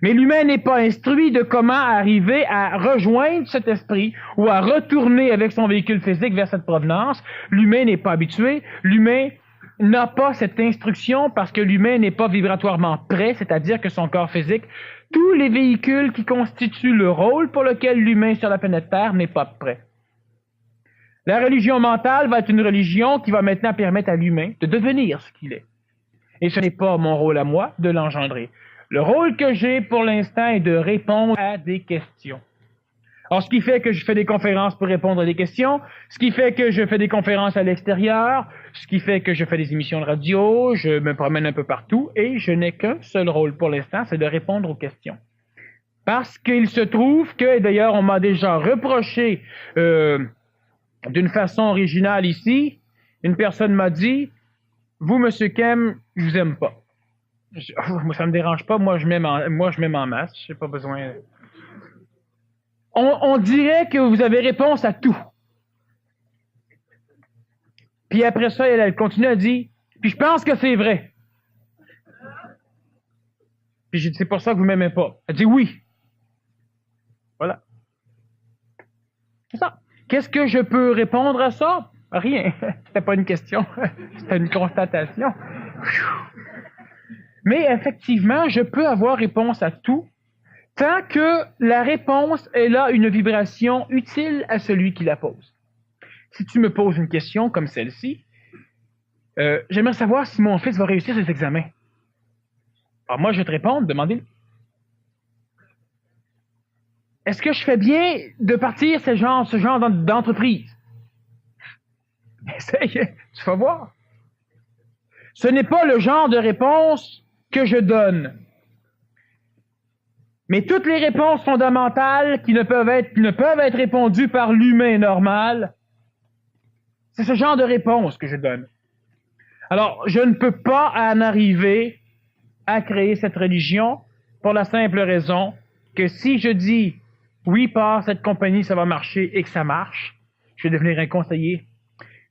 Mais l'humain n'est pas instruit de comment arriver à rejoindre cet esprit ou à retourner avec son véhicule physique vers cette provenance. L'humain n'est pas habitué. L'humain n'a pas cette instruction parce que l'humain n'est pas vibratoirement prêt, c'est-à-dire que son corps physique, tous les véhicules qui constituent le rôle pour lequel l'humain sur la planète Terre n'est pas prêt. La religion mentale va être une religion qui va maintenant permettre à l'humain de devenir ce qu'il est. Et ce n'est pas mon rôle à moi de l'engendrer. Le rôle que j'ai pour l'instant est de répondre à des questions. Alors, ce qui fait que je fais des conférences pour répondre à des questions, ce qui fait que je fais des conférences à l'extérieur, ce qui fait que je fais des émissions de radio, je me promène un peu partout, et je n'ai qu'un seul rôle pour l'instant, c'est de répondre aux questions. Parce qu'il se trouve que, et d'ailleurs, on m'a déjà reproché d'une façon originale ici, une personne m'a dit, « Vous, Monsieur Kem, je vous aime pas. » Ça me dérange pas, moi je m'aime en masse, j'ai pas besoin. On dirait que vous avez réponse à tout. Puis après ça, elle continue à dire, puis je pense que c'est vrai. Puis j'ai dit, c'est pour ça que vous m'aimez pas. Elle dit oui. Voilà. C'est ça. Qu'est-ce que je peux répondre à ça? Rien. C'était pas une question, c'était une constatation. Mais effectivement, je peux avoir réponse à tout tant que la réponse est là une vibration utile à celui qui la pose. Si tu me poses une question comme celle-ci, j'aimerais savoir si mon fils va réussir ses examens. Alors moi, je vais te répondre, demandez-le. Est-ce que je fais bien de partir ce genre d'entreprise? Essaye, tu vas voir. Ce n'est pas le genre de réponse que je donne. Mais toutes les réponses fondamentales qui ne peuvent être répondues par l'humain normal, c'est ce genre de réponse que je donne. Alors, je ne peux pas en arriver à créer cette religion pour la simple raison que si je dis oui, par cette compagnie, ça va marcher et que ça marche, je vais devenir un conseiller.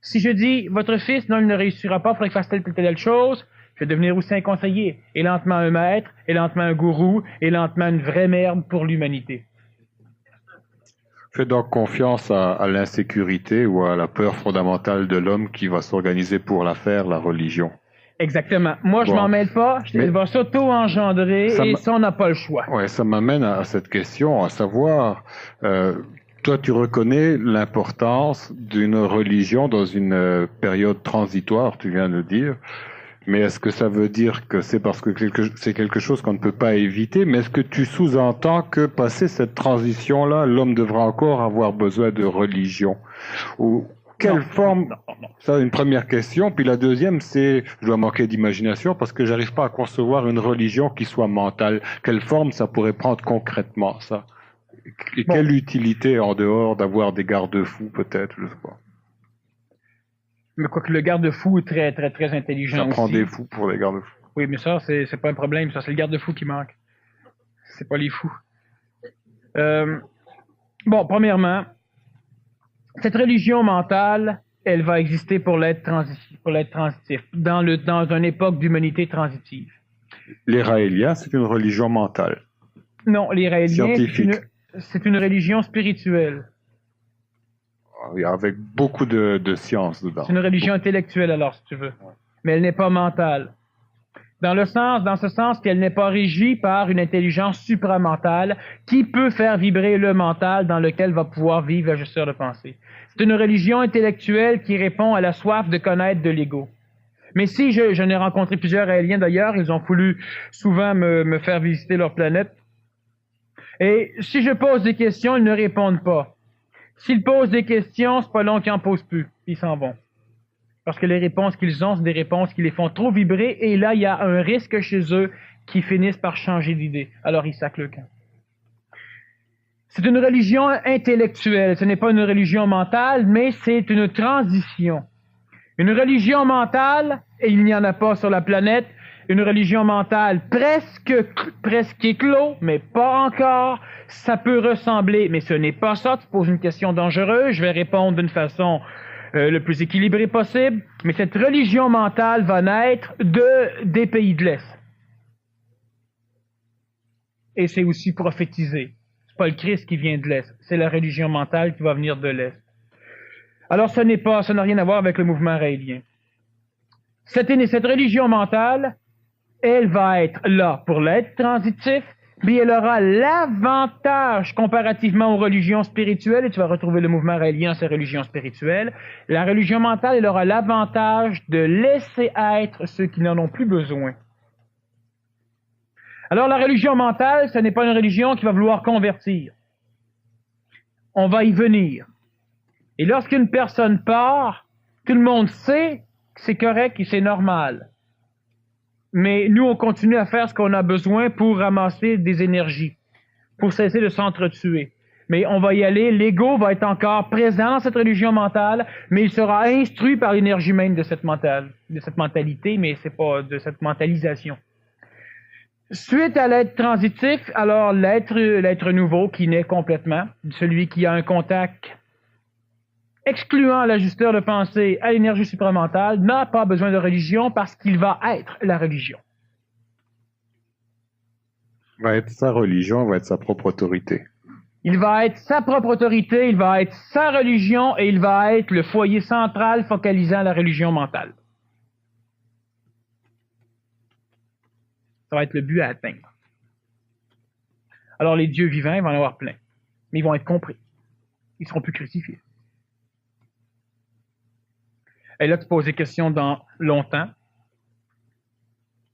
Si je dis votre fils, non, il ne réussira pas, il faudrait qu'il fasse telle chose, je vais devenir aussi un conseiller, et lentement un maître, et lentement un gourou, et lentement une vraie merde pour l'humanité. Fais donc confiance à l'insécurité ou à la peur fondamentale de l'homme qui va s'organiser pour la faire, la religion. Exactement. Moi, je m'en mêle pas, il va s'auto-engendrer, et ça, on n'a pas le choix. Ouais, ça m'amène à cette question, à savoir, toi, tu reconnais l'importance d'une religion dans une période transitoire, tu viens de dire. Mais est-ce que ça veut dire que c'est parce que c'est quelque chose qu'on ne peut pas éviter? Mais est-ce que tu sous-entends que, passé cette transition-là, l'homme devra encore avoir besoin de religion? Ou quelle forme? Non. Ça, une première question. Puis la deuxième, c'est, je dois manquer d'imagination parce que j'arrive pas à concevoir une religion qui soit mentale. Quelle forme ça pourrait prendre concrètement, ça? Et quelle utilité en dehors d'avoir des garde-fous, peut-être, je sais pas. Mais quoique le garde-fou est très, très, très intelligent aussi. Ça prend des fous pour les garde-fous. Oui, mais ça, c'est pas un problème. Ça, c'est le garde-fou qui manque. C'est pas les fous. Bon, premièrement, cette religion mentale, elle va exister pour l'être transitif, dans une époque d'humanité transitive. Les Raéliens, c'est une religion mentale. Non, les Raéliens, Scientifique. c'est une religion spirituelle. Avec beaucoup de science dedans. C'est une religion intellectuelle, alors, si tu veux. Mais elle n'est pas mentale. Dans ce sens qu'elle n'est pas régie par une intelligence supramentale qui peut faire vibrer le mental dans lequel va pouvoir vivre l'ajusteur de pensée. C'est une religion intellectuelle qui répond à la soif de connaître de l'ego. Mais si je n'ai rencontré plusieurs Raéliens d'ailleurs, ils ont voulu souvent me faire visiter leur planète. Et si je pose des questions, ils ne répondent pas. S'ils posent des questions, c'est pas long qu'ils en posent plus. Ils s'en vont. Parce que les réponses qu'ils ont, c'est des réponses qui les font trop vibrer, et là, il y a un risque chez eux qu'ils finissent par changer d'idée. Alors, ils sacent le camp. C'est une religion intellectuelle, ce n'est pas une religion mentale, mais c'est une transition. Une religion mentale, et il n'y en a pas sur la planète, une religion mentale presque éclos, mais pas encore. Ça peut ressembler, mais ce n'est pas ça. Tu poses une question dangereuse, je vais répondre d'une façon le plus équilibrée possible. Mais cette religion mentale va naître des pays de l'Est. Et c'est aussi prophétisé. C'est pas le Christ qui vient de l'Est, c'est la religion mentale qui va venir de l'Est. Alors ça n'a rien à voir avec le mouvement raélien. Cette religion mentale, elle va être là pour l'être transitif, mais elle aura l'avantage comparativement aux religions spirituelles, et tu vas retrouver le mouvement raélien, ces religions spirituelles. La religion mentale, elle aura l'avantage de laisser être ceux qui n'en ont plus besoin. Alors la religion mentale, ce n'est pas une religion qui va vouloir convertir. On va y venir. Et lorsqu'une personne part, tout le monde sait que c'est correct et c'est normal. Mais nous, on continue à faire ce qu'on a besoin pour ramasser des énergies, pour cesser de s'entretuer. Mais on va y aller, l'ego va être encore présent dans cette religion mentale, mais il sera instruit par l'énergie même de cette mentalité, mais c'est pas de cette mentalisation. Suite à l'être transitif, alors l'être nouveau qui naît complètement, celui qui a un contact excluant l'ajusteur de pensée à l'énergie supramentale, n'a pas besoin de religion parce qu'il va être la religion. Va être sa religion, va être sa propre autorité. Il va être sa propre autorité, il va être sa religion et il va être le foyer central focalisant la religion mentale. Ça va être le but à atteindre. Alors les dieux vivants, ils vont en avoir plein, mais ils vont être compris. Ils ne seront plus crucifiés. Et là, tu poses des questions dans longtemps.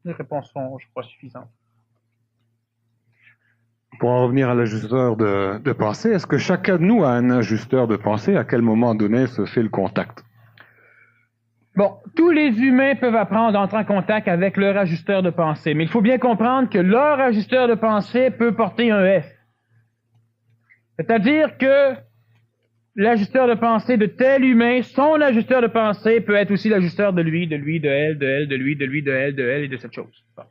Les réponses sont, je crois, suffisantes. Pour en revenir à l'ajusteur de pensée, est-ce que chacun de nous a un ajusteur de pensée? À quel moment donné se fait le contact? Bon, tous les humains peuvent apprendre à entrer en contact avec leur ajusteur de pensée, mais il faut bien comprendre que leur ajusteur de pensée peut porter un F. C'est-à-dire que l'ajusteur de pensée de tel humain, son ajusteur de pensée peut être aussi l'ajusteur de lui, de elle, de elle, de lui, de elle, de elle et de cette chose. Bon.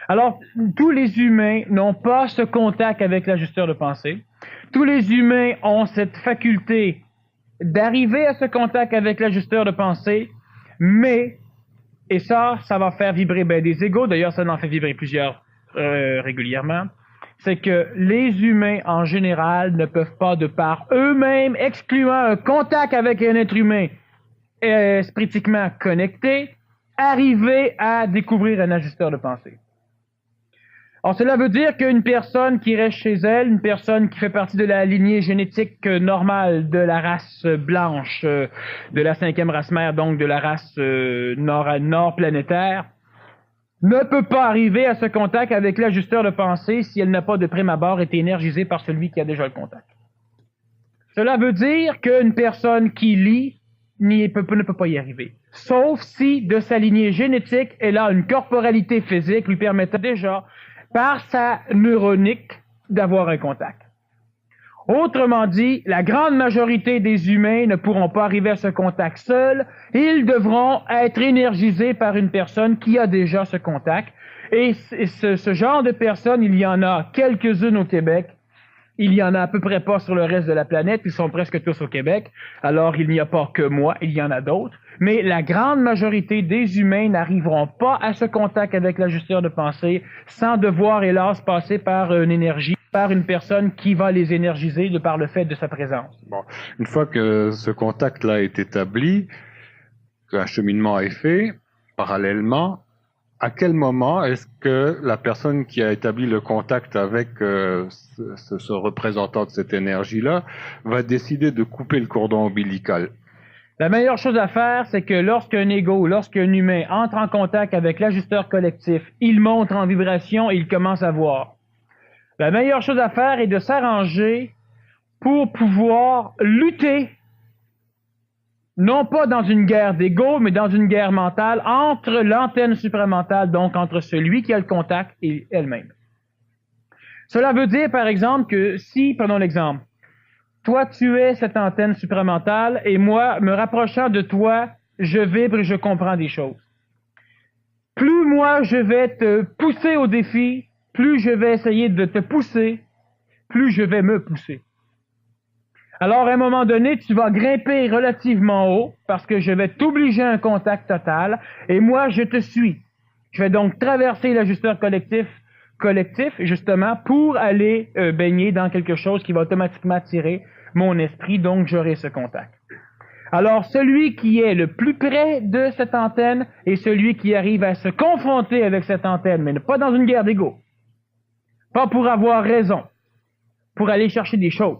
Alors, tous les humains n'ont pas ce contact avec l'ajusteur de pensée. Tous les humains ont cette faculté d'arriver à ce contact avec l'ajusteur de pensée, mais, et ça va faire vibrer des égos, d'ailleurs ça en fait vibrer plusieurs régulièrement, c'est que les humains en général ne peuvent pas, de par eux-mêmes, excluant un contact avec un être humain spiritiquement connecté, arriver à découvrir un ajusteur de pensée. Alors, cela veut dire qu'une personne qui reste chez elle, une personne qui fait partie de la lignée génétique normale de la race blanche, de la 5e race mère, donc de la race nord planétaire, ne peut pas arriver à ce contact avec l'ajusteur de pensée si elle n'a pas de prime abord été énergisée par celui qui a déjà le contact. Cela veut dire qu'une personne qui lit ne peut pas y arriver. Sauf si, de sa lignée génétique, elle a une corporalité physique lui permettant déjà, par sa neuronique, d'avoir un contact. Autrement dit, la grande majorité des humains ne pourront pas arriver à ce contact seuls. Ils devront être énergisés par une personne qui a déjà ce contact. Et ce genre de personnes, il y en a quelques-unes au Québec. Il y en a à peu près pas sur le reste de la planète. Ils sont presque tous au Québec. Alors, il n'y a pas que moi, il y en a d'autres. mais la grande majorité des humains n'arriveront pas à ce contact avec l'ajusteur de pensée sans devoir, hélas, passer par une énergie, par une personne qui va les énergiser de par le fait de sa présence. Bon, une fois que ce contact-là est établi, qu'un cheminement est fait, parallèlement, à quel moment est-ce que la personne qui a établi le contact avec ce représentant de cette énergie-là va décider de couper le cordon ombilical? La meilleure chose à faire, c'est que lorsqu'un ego, lorsqu'un humain entre en contact avec l'ajusteur collectif, il monte en vibration et il commence à voir. La meilleure chose à faire est de s'arranger pour pouvoir lutter, non pas dans une guerre d'ego, mais dans une guerre mentale entre l'antenne supramentale, donc entre celui qui a le contact et elle-même. Cela veut dire, par exemple, que si, prenons l'exemple, toi tu es cette antenne supramentale et moi, me rapprochant de toi, je vibre et je comprends des choses. Plus moi je vais te pousser au défi, plus je vais essayer de te pousser, plus je vais me pousser. Alors, à un moment donné, tu vas grimper relativement haut parce que je vais t'obliger à un contact total et moi, je te suis. Je vais donc traverser l'ajusteur collectif, justement, pour aller baigner dans quelque chose qui va automatiquement attirer mon esprit, donc j'aurai ce contact. Alors, celui qui est le plus près de cette antenne est celui qui arrive à se confronter avec cette antenne, mais pas dans une guerre d'ego. Pas pour avoir raison, pour aller chercher des choses.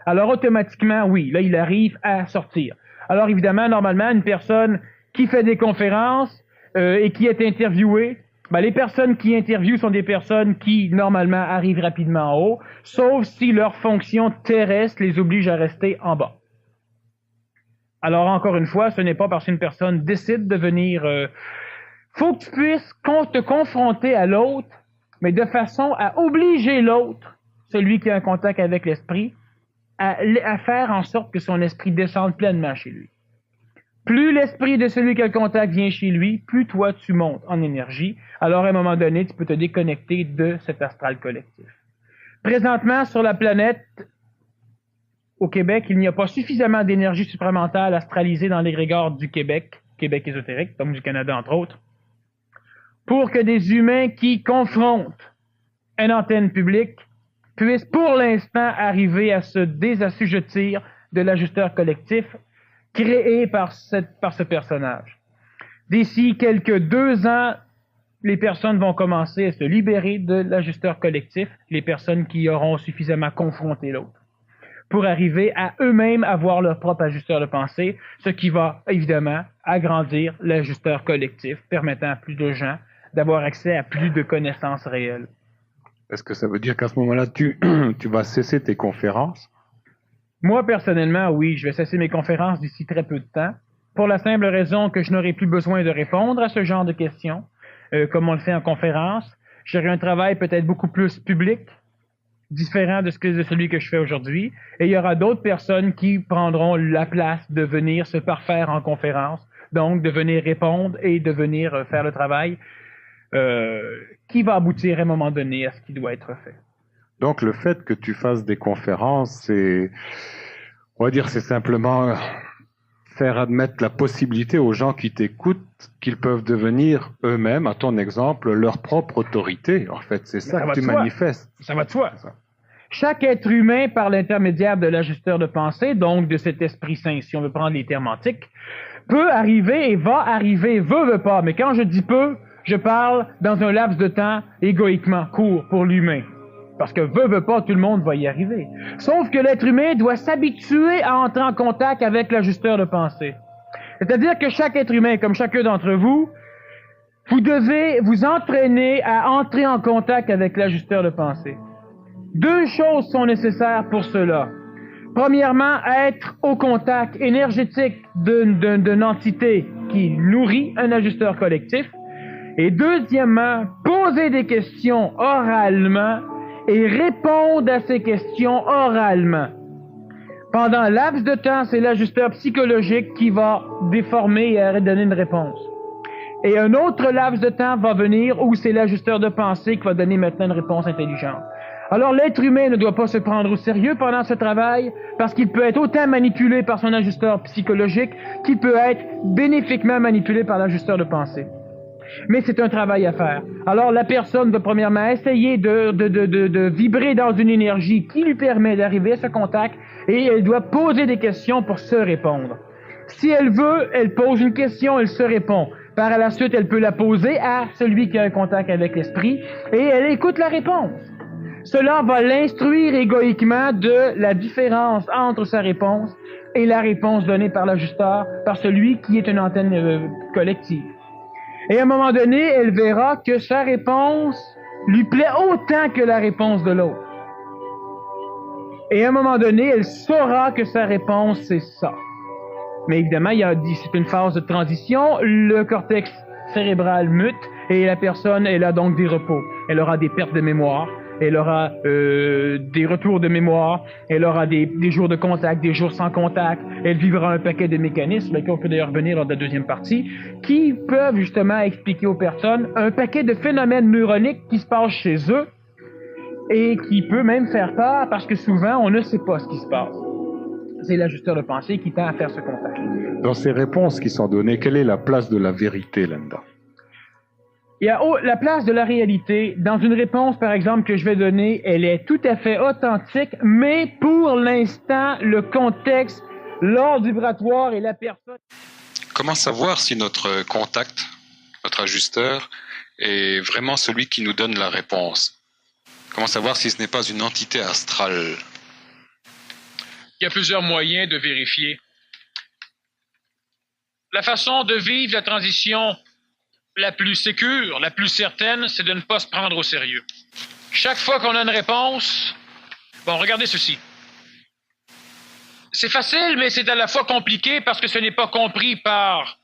Alors, automatiquement, oui, là, il arrive à sortir. Alors, évidemment, normalement, une personne qui fait des conférences et qui est interviewée, ben, les personnes qui interviewent sont des personnes qui, normalement, arrivent rapidement en haut, sauf si leur fonction terrestre les oblige à rester en bas. Alors, encore une fois, ce n'est pas parce qu'une personne décide de venir... faut que tu puisses te confronter à l'autre, mais de façon à obliger l'autre, celui qui a un contact avec l'esprit, à faire en sorte que son esprit descende pleinement chez lui. Plus l'esprit de celui qui a le contact vient chez lui, plus toi tu montes en énergie. Alors à un moment donné, tu peux te déconnecter de cet astral collectif. Présentement, sur la planète, au Québec, il n'y a pas suffisamment d'énergie supramentale astralisée dans l'égrégore du Québec ésotérique, comme du Canada entre autres, pour que des humains qui confrontent une antenne publique puissent pour l'instant arriver à se désassujettir de l'ajusteur collectif créé par ce personnage. D'ici quelques 2 ans, les personnes vont commencer à se libérer de l'ajusteur collectif, les personnes qui auront suffisamment confronté l'autre, pour arriver à eux-mêmes avoir leur propre ajusteur de pensée, ce qui va évidemment agrandir l'ajusteur collectif, permettant à plus de gens d'avoir accès à plus de connaissances réelles. Est-ce que ça veut dire qu'à ce moment-là, tu vas cesser tes conférences? Moi, personnellement, oui, je vais cesser mes conférences d'ici très peu de temps, pour la simple raison que je n'aurai plus besoin de répondre à ce genre de questions, comme on le fait en conférence. J'aurai un travail peut-être beaucoup plus public, différent de celui que je fais aujourd'hui, et il y aura d'autres personnes qui prendront la place de venir se parfaire en conférence, donc de venir répondre et de venir faire le travail qui va aboutir à un moment donné à ce qui doit être fait. Donc le fait que tu fasses des conférences, on va dire, c'est simplement faire admettre la possibilité aux gens qui t'écoutent qu'ils peuvent devenir eux-mêmes, à ton exemple, leur propre autorité. En fait, c'est ça que tu manifestes. Ça va de soi. Chaque être humain, par l'intermédiaire de l'ajusteur de pensée, donc de cet esprit saint, si on veut prendre les termes antiques, peut arriver et va arriver, veut pas. Mais quand je dis peut, je parle dans un laps de temps égoïquement court pour l'humain. Parce que veut pas, tout le monde va y arriver. Sauf que l'être humain doit s'habituer à entrer en contact avec l'ajusteur de pensée. C'est-à-dire que chaque être humain, comme chacun d'entre vous, vous devez vous entraîner à entrer en contact avec l'ajusteur de pensée. 2 choses sont nécessaires pour cela. Premièrement, être au contact énergétique d'une entité qui nourrit un ajusteur collectif. Et deuxièmement, poser des questions oralement et répondre à ces questions oralement. Pendant un laps de temps, c'est l'ajusteur psychologique qui va déformer et donner une réponse. Et un autre laps de temps va venir où c'est l'ajusteur de pensée qui va donner maintenant une réponse intelligente. Alors l'être humain ne doit pas se prendre au sérieux pendant ce travail parce qu'il peut être autant manipulé par son ajusteur psychologique qu'il peut être bénéfiquement manipulé par l'ajusteur de pensée. Mais c'est un travail à faire. Alors la personne doit premièrement essayer de vibrer dans une énergie qui lui permet d'arriver à ce contact et elle doit poser des questions pour se répondre. Si elle veut, elle pose une question, elle se répond. Par la suite, elle peut la poser à celui qui a un contact avec l'esprit et elle écoute la réponse. Cela va l'instruire égoïquement de la différence entre sa réponse et la réponse donnée par l'ajusteur, par celui qui est une antenne collective. Et à un moment donné, elle verra que sa réponse lui plaît autant que la réponse de l'autre. Et à un moment donné, elle saura que sa réponse, c'est ça. Mais évidemment, c'est une phase de transition. Le cortex cérébral mute et la personne, elle a donc des repos. Elle aura des pertes de mémoire. Elle aura des retours de mémoire, elle aura des jours de contact, des jours sans contact, elle vivra un paquet de mécanismes, on peut d'ailleurs revenir lors de la deuxième partie, qui peuvent justement expliquer aux personnes un paquet de phénomènes neuroniques qui se passent chez eux et qui peut même faire peur parce que souvent on ne sait pas ce qui se passe. C'est l'ajusteur de pensée qui tend à faire ce contact. Dans ces réponses qui sont données, quelle est la place de la vérité là-dedans? Il y a la place de la réalité. Dans une réponse, par exemple, que je vais donner, elle est tout à fait authentique, mais pour l'instant, le contexte, l'ordre vibratoire et la personne... Comment savoir si notre contact, notre ajusteur, est vraiment celui qui nous donne la réponse? Comment savoir si ce n'est pas une entité astrale? Il y a plusieurs moyens de vérifier. La façon de vivre la transition la plus sécure, la plus certaine, c'est de ne pas se prendre au sérieux. Chaque fois qu'on a une réponse, regardez ceci. C'est facile, mais c'est à la fois compliqué parce que ce n'est pas compris par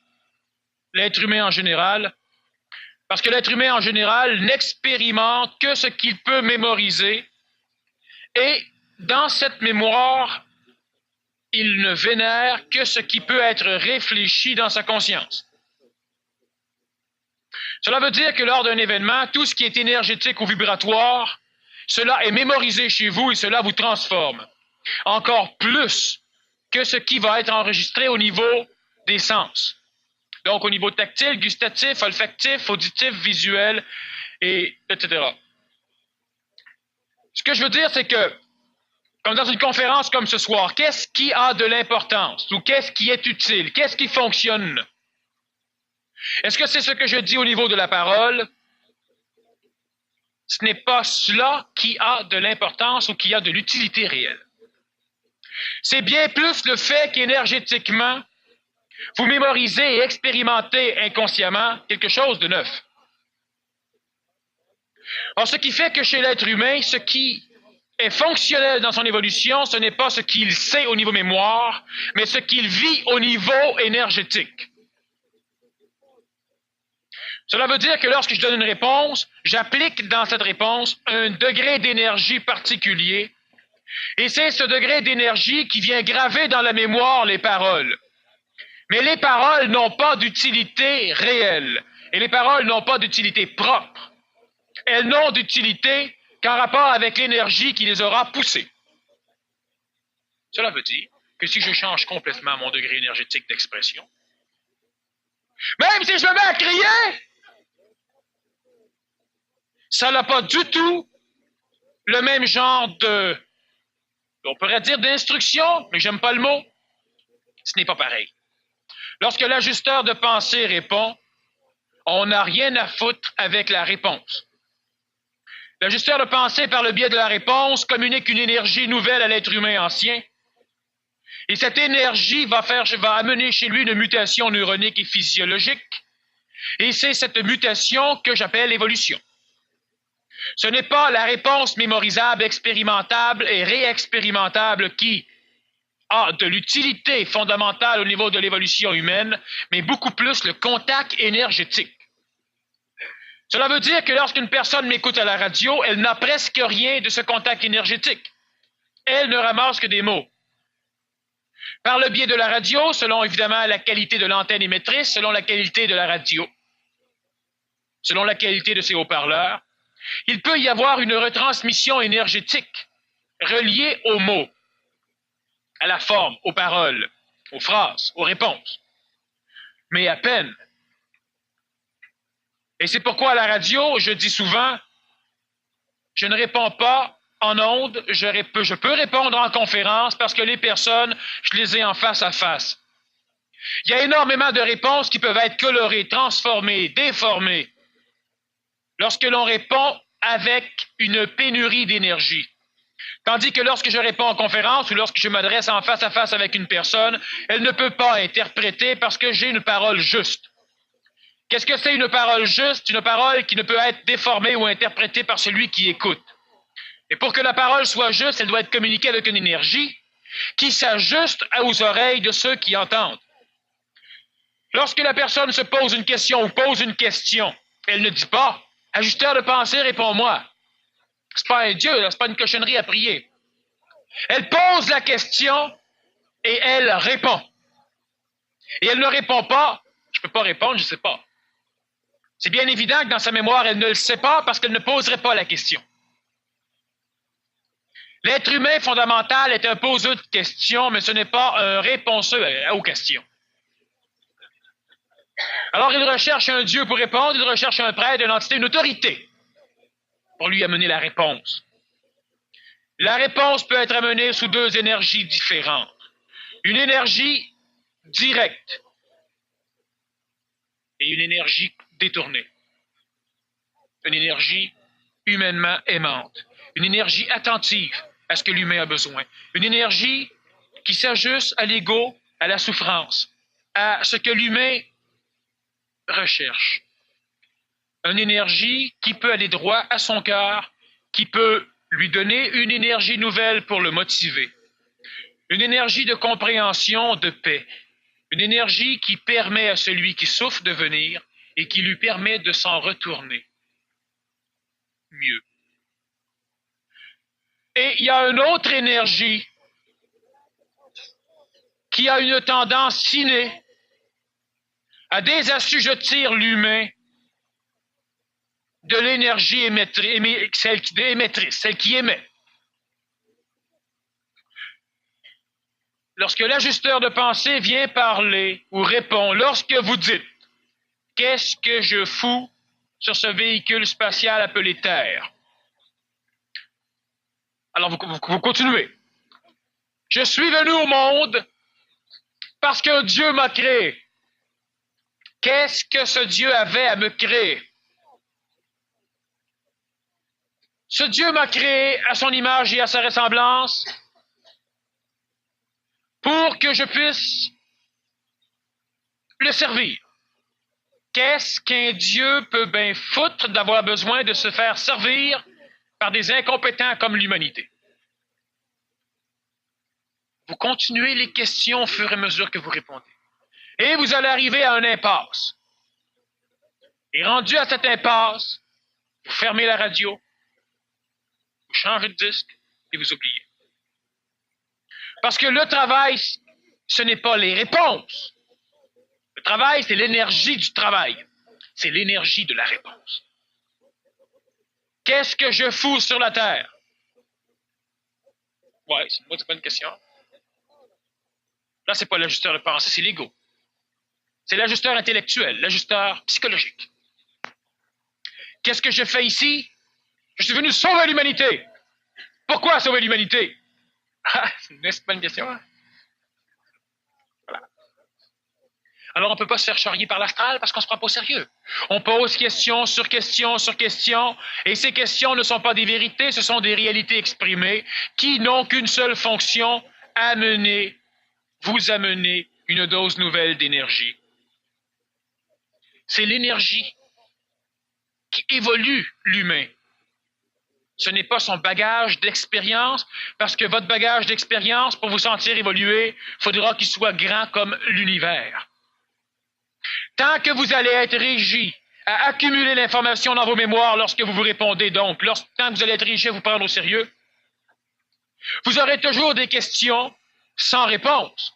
l'être humain en général. Parce que l'être humain en général n'expérimente que ce qu'il peut mémoriser. Et dans cette mémoire, il ne vénère que ce qui peut être réfléchi dans sa conscience. Cela veut dire que lors d'un événement, tout ce qui est énergétique ou vibratoire, cela est mémorisé chez vous et cela vous transforme. Encore plus que ce qui va être enregistré au niveau des sens. Donc au niveau tactile, gustatif, olfactif, auditif, visuel, etc. Ce que je veux dire, c'est que, comme dans une conférence comme ce soir, qu'est-ce qui a de l'importance ou qu'est-ce qui est utile, qu'est-ce qui fonctionne? Est-ce que c'est ce que je dis au niveau de la parole? Ce n'est pas cela qui a de l'importance ou qui a de l'utilité réelle. C'est bien plus le fait qu'énergétiquement, vous mémorisez et expérimentez inconsciemment quelque chose de neuf. Alors, ce qui fait que chez l'être humain, ce qui est fonctionnel dans son évolution, ce n'est pas ce qu'il sait au niveau mémoire, mais ce qu'il vit au niveau énergétique. Cela veut dire que lorsque je donne une réponse, j'applique dans cette réponse un degré d'énergie particulier. Et c'est ce degré d'énergie qui vient graver dans la mémoire les paroles. Mais les paroles n'ont pas d'utilité réelle. Et les paroles n'ont pas d'utilité propre. Elles n'ont d'utilité qu'en rapport avec l'énergie qui les aura poussées. Cela veut dire que si je change complètement mon degré énergétique d'expression, même si je me mets à crier, ça n'a pas du tout le même genre on pourrait dire d'instruction, mais j'aime pas le mot. Ce n'est pas pareil. Lorsque l'ajusteur de pensée répond, on n'a rien à foutre avec la réponse. L'ajusteur de pensée, par le biais de la réponse, communique une énergie nouvelle à l'être humain ancien. Et cette énergie va amener chez lui une mutation neuronique et physiologique. Et c'est cette mutation que j'appelle l'évolution. Ce n'est pas la réponse mémorisable, expérimentable et réexpérimentable qui a de l'utilité fondamentale au niveau de l'évolution humaine, mais beaucoup plus le contact énergétique. Cela veut dire que lorsqu'une personne m'écoute à la radio, elle n'a presque rien de ce contact énergétique. Elle ne ramasse que des mots. Par le biais de la radio, selon évidemment la qualité de l'antenne émettrice, selon la qualité de la radio, selon la qualité de ses haut-parleurs, Il peut y avoir une retransmission énergétique reliée aux mots, à la forme, aux paroles, aux phrases, aux réponses. Mais à peine. Et c'est pourquoi à la radio, je dis souvent, je ne réponds pas en ondes, je peux répondre en conférence parce que les personnes, je les ai en face à face. Il y a énormément de réponses qui peuvent être colorées, transformées, déformées, lorsque l'on répond avec une pénurie d'énergie. Tandis que lorsque je réponds en conférence ou lorsque je m'adresse en face à face avec une personne, elle ne peut pas interpréter parce que j'ai une parole juste. Qu'est-ce que c'est une parole juste? Une parole qui ne peut être déformée ou interprétée par celui qui écoute. Et pour que la parole soit juste, elle doit être communiquée avec une énergie qui s'ajuste aux oreilles de ceux qui entendent. Lorsque la personne se pose une question ou pose une question, elle ne dit pas « Ajusteur de pensée, réponds-moi ». C'est pas un Dieu, c'est pas une cochonnerie à prier. Elle pose la question et elle répond. Et elle ne répond pas « Je peux pas répondre, je sais pas ». C'est bien évident que dans sa mémoire, elle ne le sait pas parce qu'elle ne poserait pas la question. L'être humain fondamental est un poseur de questions, mais ce n'est pas un réponseur aux questions. Alors, il recherche un Dieu pour répondre, il recherche un prêtre, une entité, une autorité pour lui amener la réponse. La réponse peut être amenée sous deux énergies différentes. Une énergie directe et une énergie détournée. Une énergie humainement aimante. Une énergie attentive à ce que l'humain a besoin. Une énergie qui s'ajuste à l'ego, à la souffrance, à ce que l'humain recherche. Une énergie qui peut aller droit à son cœur, qui peut lui donner une énergie nouvelle pour le motiver. Une énergie de compréhension, de paix. Une énergie qui permet à celui qui souffre de venir et qui lui permet de s'en retourner mieux. Et il y a une autre énergie qui a une tendance innée à désassujettir l'humain de l'énergie émettrice, celle qui émet. Lorsque l'ajusteur de pensée vient parler ou répond, lorsque vous dites « Qu'est-ce que je fous sur ce véhicule spatial appelé Terre ?» Alors vous continuez. « Je suis venu au monde parce qu'un Dieu m'a créé. » Qu'est-ce que ce Dieu avait à me créer? Ce Dieu m'a créé à son image et à sa ressemblance pour que je puisse le servir. Qu'est-ce qu'un Dieu peut bien foutre d'avoir besoin de se faire servir par des incompétents comme l'humanité? Vous continuez les questions au fur et à mesure que vous répondez. Et vous allez arriver à un impasse. Et rendu à cette impasse, vous fermez la radio, vous changez de disque et vous oubliez. Parce que le travail, ce n'est pas les réponses. Le travail, c'est l'énergie du travail. C'est l'énergie de la réponse. Qu'est-ce que je fous sur la Terre? Ouais, c'est une bonne question. Là, c'est pas l'ajusteur de pensée, c'est l'ego. C'est l'ajusteur intellectuel, l'ajusteur psychologique. Qu'est-ce que je fais ici? Je suis venu sauver l'humanité. Pourquoi sauver l'humanité? Ah, c'est une bonne question. Hein? Voilà. Alors, on ne peut pas se faire charrier par l'astral parce qu'on ne se prend pas au sérieux. On pose question sur question sur question, et ces questions ne sont pas des vérités, ce sont des réalités exprimées qui n'ont qu'une seule fonction, vous amener une dose nouvelle d'énergie. C'est l'énergie qui évolue l'humain. Ce n'est pas son bagage d'expérience, parce que votre bagage d'expérience, pour vous sentir évoluer, il faudra qu'il soit grand comme l'univers. Tant que vous allez être régi à accumuler l'information dans vos mémoires lorsque vous vous répondez, donc, tant que vous allez être régi à vous prendre au sérieux, vous aurez toujours des questions sans réponse.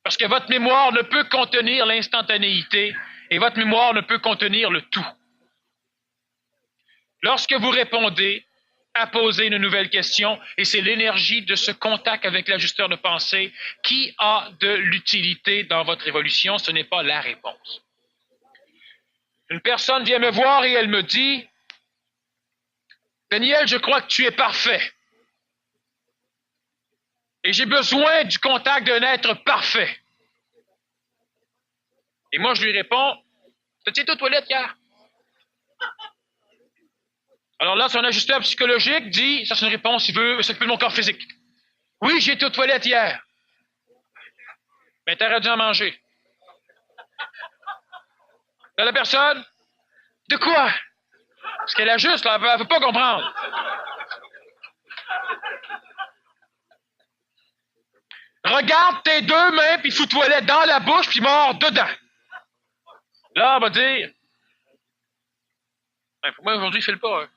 Parce que votre mémoire ne peut contenir l'instantanéité et votre mémoire ne peut contenir le tout. Lorsque vous répondez, à poser une nouvelle question, et c'est l'énergie de ce contact avec l'ajusteur de pensée qui a de l'utilité dans votre évolution, ce n'est pas la réponse. Une personne vient me voir et elle me dit « Daniel, je crois que tu es parfait. Et j'ai besoin du contact d'un être parfait. » Et moi, je lui réponds « T'as-tu été aux toilettes hier? » Alors là, son ajusteur psychologique dit, ça c'est une réponse, il veut s'occuper de mon corps physique. « Oui, j'ai été aux toilettes hier. » « Mais t'aurais dû en manger. » Là, la personne, « De quoi? » Parce qu'elle ajuste, là, elle ne veut pas comprendre. Regarde tes deux mains, puis fous-toi-les dans la bouche, puis mord dedans. Là, on va dire, pour moi, aujourd'hui, je ne file pas. Hein.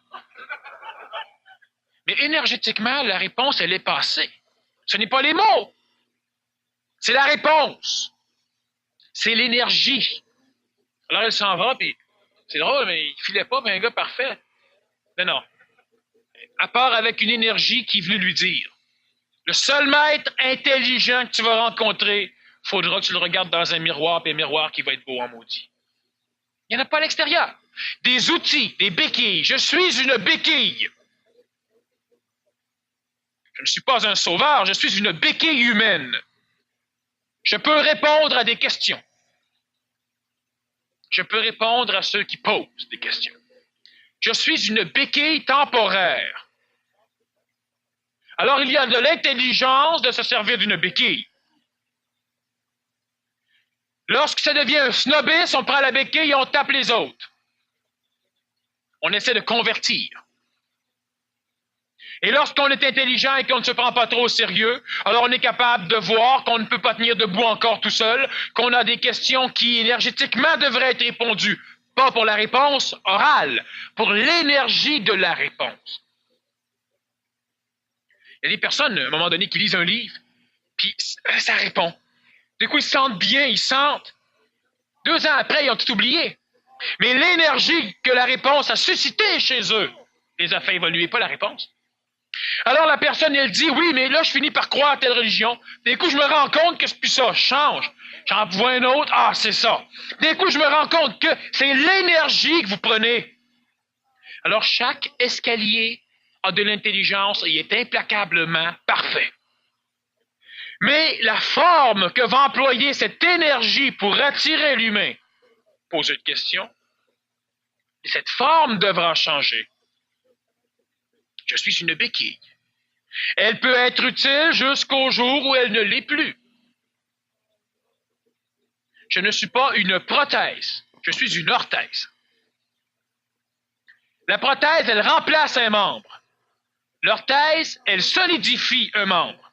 Mais énergétiquement, la réponse, elle est passée. Ce n'est pas les mots. C'est la réponse. C'est l'énergie. Alors, elle s'en va, puis c'est drôle, mais il ne filait pas, mais un gars parfait. Mais non. À part avec une énergie qui est venue lui dire. Le seul maître intelligent que tu vas rencontrer, il faudra que tu le regardes dans un miroir, puis un miroir qui va être beau en maudit. Il n'y en a pas à l'extérieur. Des outils, des béquilles. Je suis une béquille. Je ne suis pas un sauveur, je suis une béquille humaine. Je peux répondre à des questions. Je peux répondre à ceux qui posent des questions. Je suis une béquille temporaire. Alors, il y a de l'intelligence de se servir d'une béquille. Lorsque ça devient un snobisme, on prend la béquille et on tape les autres. On essaie de convertir. Et lorsqu'on est intelligent et qu'on ne se prend pas trop au sérieux, alors on est capable de voir qu'on ne peut pas tenir debout encore tout seul, qu'on a des questions qui énergétiquement devraient être répondues, pas pour la réponse orale, pour l'énergie de la réponse. Il y a des personnes, à un moment donné, qui lisent un livre, puis ça répond. Du coup, ils se sentent bien, ils sentent. 2 ans après, ils ont tout oublié. Mais l'énergie que la réponse a suscitée chez eux les a fait évoluer, pas la réponse. Alors la personne, elle dit, oui, mais là, je finis par croire à telle religion. D'un coup, je me rends compte que c'est plus ça. Je change. J'en vois un autre. Ah, c'est ça. D'un coup, je me rends compte que c'est l'énergie que vous prenez. Alors, chaque escalier a de l'intelligence et est implacablement parfait. Mais la forme que va employer cette énergie pour attirer l'humain, poser une question, cette forme devra changer. Je suis une béquille. Elle peut être utile jusqu'au jour où elle ne l'est plus. Je ne suis pas une prothèse, je suis une orthèse. La prothèse, elle remplace un membre. L'orthèse, elle solidifie un membre.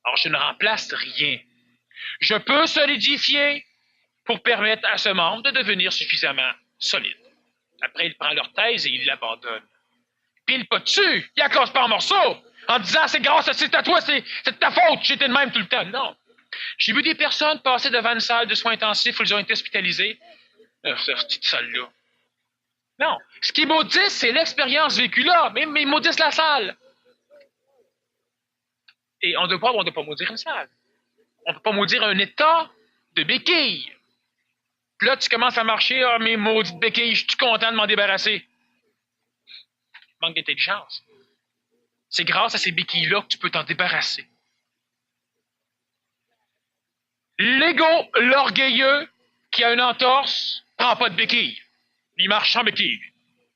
Alors, je ne remplace rien. Je peux solidifier pour permettre à ce membre de devenir suffisamment solide. Après, il prend l'orthèse et il l'abandonne. Puis il pas dessus, il la casse pas en morceaux, en disant c'est grâce à toi, c'est de ta faute, j'étais de même tout le temps. Non. J'ai vu des personnes passer devant une salle de soins intensifs où ils ont été hospitalisés. Cette petite salle-là. Non. Ce qui maudissent, c'est l'expérience vécue là, mais ils maudissent la salle. Et on ne doit pas maudire une salle. On ne peut pas maudire un état de béquille. Puis là, tu commences à marcher, ah, mes maudites béquilles, je suis content de m'en débarrasser. Manque d'intelligence. C'est grâce à ces béquilles-là que tu peux t'en débarrasser. L'ego, l'orgueilleux, qui a une entorse, prend pas de béquille. Il marche sans béquille.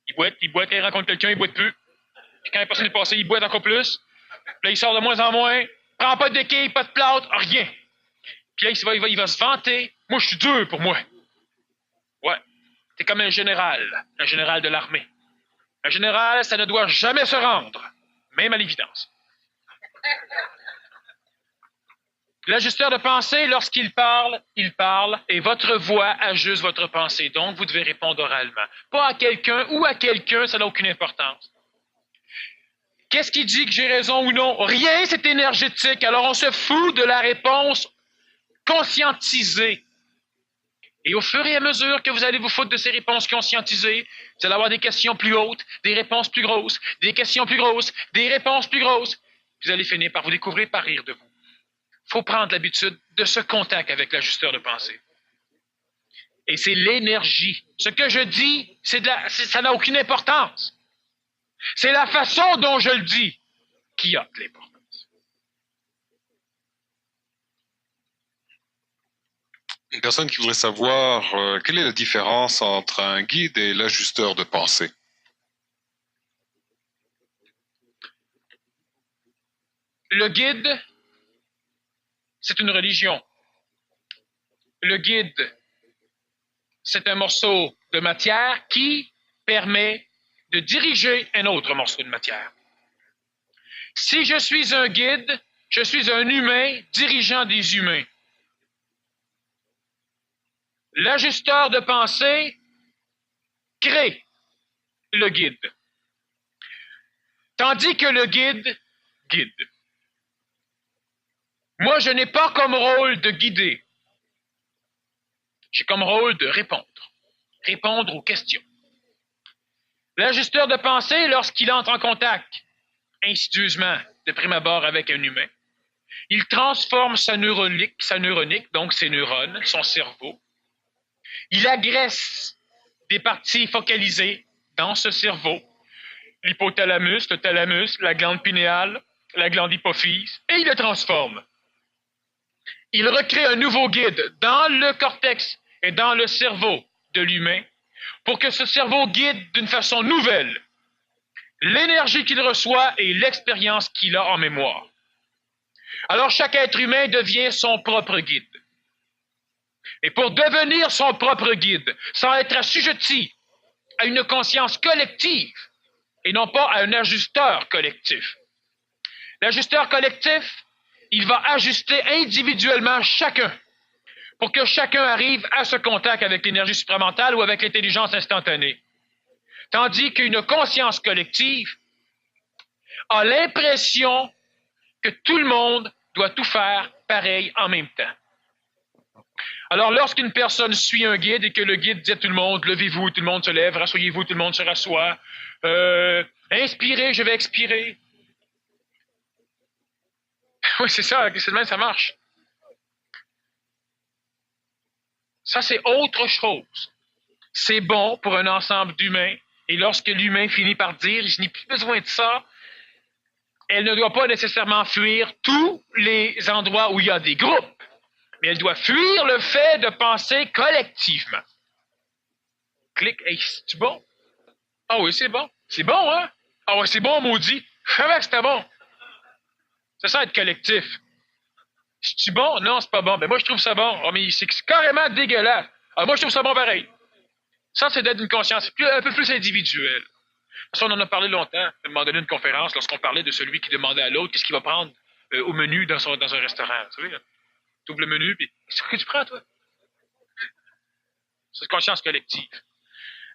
Il boite, quand il rencontre quelqu'un, il boite plus. Puis quand la personne est passée, il boite encore plus. Puis là, il sort de moins en moins. Prend pas de béquille, pas de plâtre, rien. Puis là, il va se vanter. Moi, je suis dur pour moi. Ouais. T'es comme un général de l'armée. Un général, ça ne doit jamais se rendre, même à l'évidence. L'ajusteur de pensée, lorsqu'il parle, et votre voix ajuste votre pensée. Donc, vous devez répondre oralement. Pas à quelqu'un ou à quelqu'un, ça n'a aucune importance. Qu'est-ce qui dit que j'ai raison ou non? Rien, c'est énergétique. Alors, on se fout de la réponse conscientisée. Et au fur et à mesure que vous allez vous foutre de ces réponses conscientisées, vous allez avoir des questions plus hautes, des réponses plus grosses, des questions plus grosses, des réponses plus grosses. Vous allez finir par vous découvrir, par rire de vous. Il faut prendre l'habitude de ce contact avec l'ajusteur de pensée. Et c'est l'énergie. Ce que je dis, ça n'a aucune importance. C'est la façon dont je le dis qui a de l'importance. Une personne qui voudrait savoir quelle est la différence entre un guide et l'ajusteur de pensée. Le guide, c'est une religion. Le guide, c'est un morceau de matière qui permet de diriger un autre morceau de matière. Si je suis un guide, je suis un humain dirigeant des humains. L'ajusteur de pensée crée le guide. Tandis que le guide guide. Moi, je n'ai pas comme rôle de guider. J'ai comme rôle de répondre. Répondre aux questions. L'ajusteur de pensée, lorsqu'il entre en contact insidieusement, de prime abord, avec un humain, il transforme sa neuronique, donc ses neurones, son cerveau. Il agresse des parties focalisées dans ce cerveau, l'hypothalamus, le thalamus, la glande pinéale, la glande hypophyse, et il le transforme. Il recrée un nouveau guide dans le cortex et dans le cerveau de l'humain pour que ce cerveau guide d'une façon nouvelle l'énergie qu'il reçoit et l'expérience qu'il a en mémoire. Alors chaque être humain devient son propre guide. Et pour devenir son propre guide, sans être assujetti à une conscience collective et non pas à un ajusteur collectif. L'ajusteur collectif, il va ajuster individuellement chacun pour que chacun arrive à ce contact avec l'énergie supramentale ou avec l'intelligence instantanée. Tandis qu'une conscience collective a l'impression que tout le monde doit tout faire pareil en même temps. Alors, lorsqu'une personne suit un guide et que le guide dit à tout le monde, levez-vous, tout le monde se lève, rassoyez-vous, tout le monde se rassoit, inspirez, je vais expirer. Oui, c'est ça, c'est de même, ça marche. Ça, c'est autre chose. C'est bon pour un ensemble d'humains, et lorsque l'humain finit par dire, je n'ai plus besoin de ça, elle ne doit pas nécessairement fuir tous les endroits où il y a des groupes, mais elle doit fuir le fait de penser collectivement. Clic, hey, c'est bon? Ah oui, c'est bon. C'est bon, hein? Ah oui, c'est bon, maudit. Je savais que c'était bon. C'est ça, être collectif. C'est-tu bon? Non, c'est pas bon. Ben moi, je trouve ça bon. Oh, mais c'est carrément dégueulasse. Ah, moi, je trouve ça bon pareil. Ça, c'est d'être une conscience un peu plus individuelle. Ça, on en a parlé longtemps, à un moment donné, une conférence, lorsqu'on parlait de celui qui demandait à l'autre qu'est-ce qu'il va prendre au menu dans un restaurant. Vous savez, tu ouvres le menu, puis qu'est-ce que tu prends, toi? C'est une conscience collective.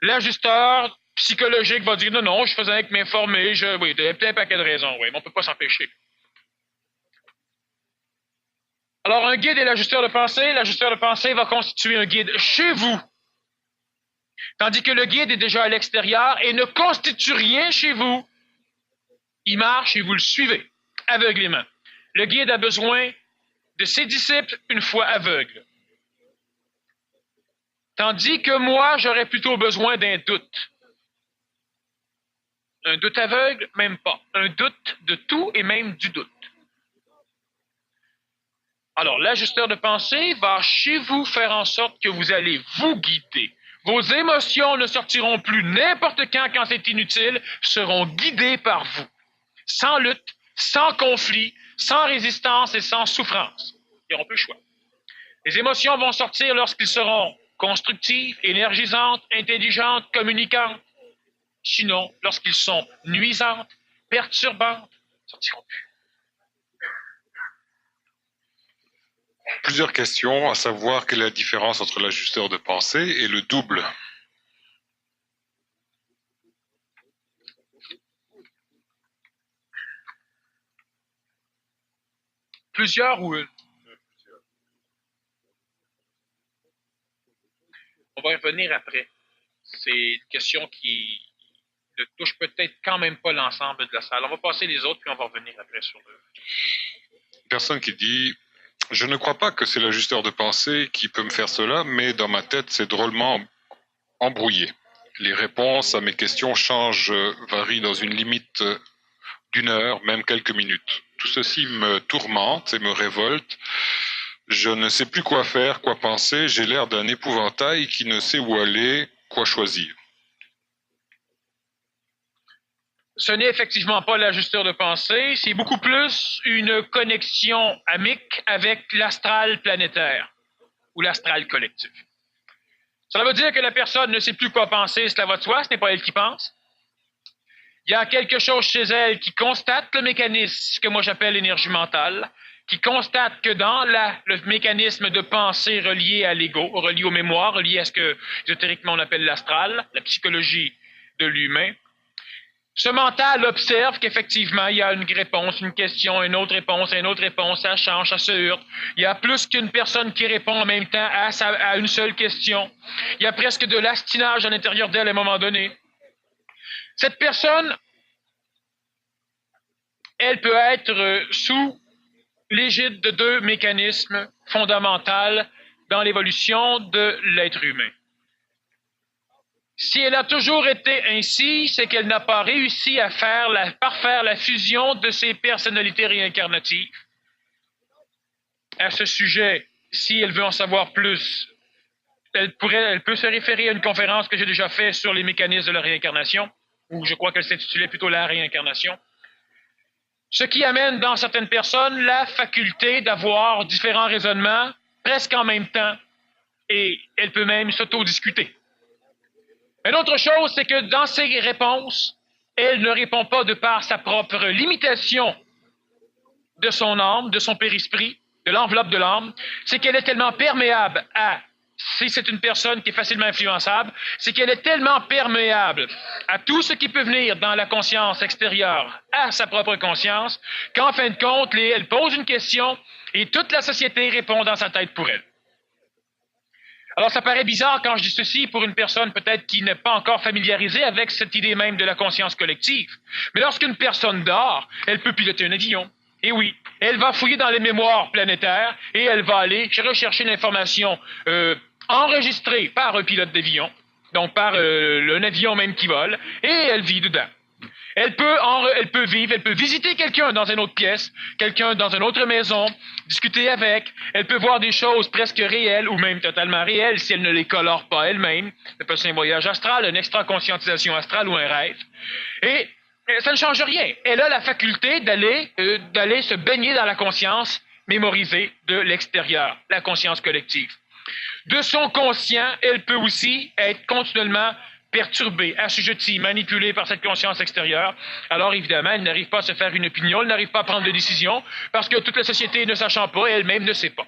L'ajusteur psychologique va dire non, je faisais avec m'informer, oui, il y a peut-être un paquet de raisons, oui, mais on ne peut pas s'empêcher. Alors, un guide et l'ajusteur de pensée va constituer un guide chez vous. Tandis que le guide est déjà à l'extérieur et ne constitue rien chez vous. Il marche et vous le suivez, aveuglément. Le guide a besoin de ses disciples une fois aveugles. Tandis que moi, j'aurais plutôt besoin d'un doute. Un doute aveugle, même pas. Un doute de tout et même du doute. Alors, l'ajusteur de pensée va chez vous faire en sorte que vous allez vous guider. Vos émotions ne sortiront plus n'importe quand c'est inutile, seront guidées par vous. Sans lutte, sans conflit, sans résistance et sans souffrance. Ils n'auront plus le choix. Les émotions vont sortir lorsqu'ils seront constructives, énergisantes, intelligentes, communicantes. Sinon, lorsqu'ils sont nuisantes, perturbantes, ils ne sortiront plus. Plusieurs questions, à savoir quelle est la différence entre l'ajusteur de pensée et le double. Plusieurs ou une? va y revenir après. C'est une question qui ne touche peut-être quand même pas l'ensemble de la salle. On va passer les autres, puis on va revenir après sur le... Personne qui dit « Je ne crois pas que c'est l'ajusteur de pensée qui peut me faire cela, mais dans ma tête, c'est drôlement embrouillé. Les réponses à mes questions changent, varient dans une limite d'1 heure, même quelques minutes. Tout ceci me tourmente et me révolte. Je ne sais plus quoi faire, quoi penser. J'ai l'air d'un épouvantail qui ne sait où aller, quoi choisir. » Ce n'est effectivement pas l'ajusteur de pensée, c'est beaucoup plus une connexion amique avec l'astral planétaire ou l'astral collectif. Cela veut dire que la personne ne sait plus quoi penser, cela va de soi, ce n'est pas elle qui pense. Il y a quelque chose chez elle qui constate le mécanisme que moi j'appelle l'énergie mentale, qui constate que dans le mécanisme de pensée relié à l'ego, relié aux mémoires, relié à ce que ésotériquement on appelle l'astral, la psychologie de l'humain, ce mental observe qu'effectivement, il y a une réponse, une question, une autre réponse, ça change, ça se heurte. Il y a plus qu'une personne qui répond en même temps à une seule question. Il y a presque de l'astinage à l'intérieur d'elle à un moment donné. Cette personne, elle peut être sous l'égide de 2 mécanismes fondamentaux dans l'évolution de l'être humain. Si elle a toujours été ainsi, c'est qu'elle n'a pas réussi à parfaire la fusion de ses personnalités réincarnatives. À ce sujet, si elle veut en savoir plus, elle peut se référer à une conférence que j'ai déjà faite sur les mécanismes de la réincarnation, ou je crois qu'elle s'intitulait plutôt la réincarnation. Ce qui amène dans certaines personnes la faculté d'avoir différents raisonnements presque en même temps, et elle peut même s'auto-discuter. Une autre chose, c'est que dans ses réponses, elle ne répond pas de par sa propre limitation de son âme, de son périsprit, de l'enveloppe de l'âme, c'est qu'elle est tellement perméable si c'est une personne qui est facilement influençable, c'est qu'elle est tellement perméable à tout ce qui peut venir dans la conscience extérieure à sa propre conscience, qu'en fin de compte, elle pose une question et toute la société répond dans sa tête pour elle. Alors, ça paraît bizarre quand je dis ceci pour une personne peut-être qui n'est pas encore familiarisée avec cette idée même de la conscience collective. Mais lorsqu'une personne dort, elle peut piloter un avion. Et oui, elle va fouiller dans les mémoires planétaires et elle va aller rechercher l'information enregistrée par un pilote d'avion, donc par un avion même qui vole, et elle vit dedans. Elle peut vivre, elle peut visiter quelqu'un dans une autre pièce, quelqu'un dans une autre maison, discuter avec. Elle peut voir des choses presque réelles ou même totalement réelles si elle ne les colore pas elle-même. Ça peut être un voyage astral, une extra-conscientisation astrale ou un rêve. Et ça ne change rien. Elle a la faculté d'aller se baigner dans la conscience mémorisée de l'extérieur, la conscience collective. De son conscient, elle peut aussi être continuellement perturbée, assujettie, manipulée par cette conscience extérieure. Alors évidemment, elle n'arrive pas à se faire une opinion, elle n'arrive pas à prendre de décision, parce que toute la société ne sachant pas, elle-même ne sait pas.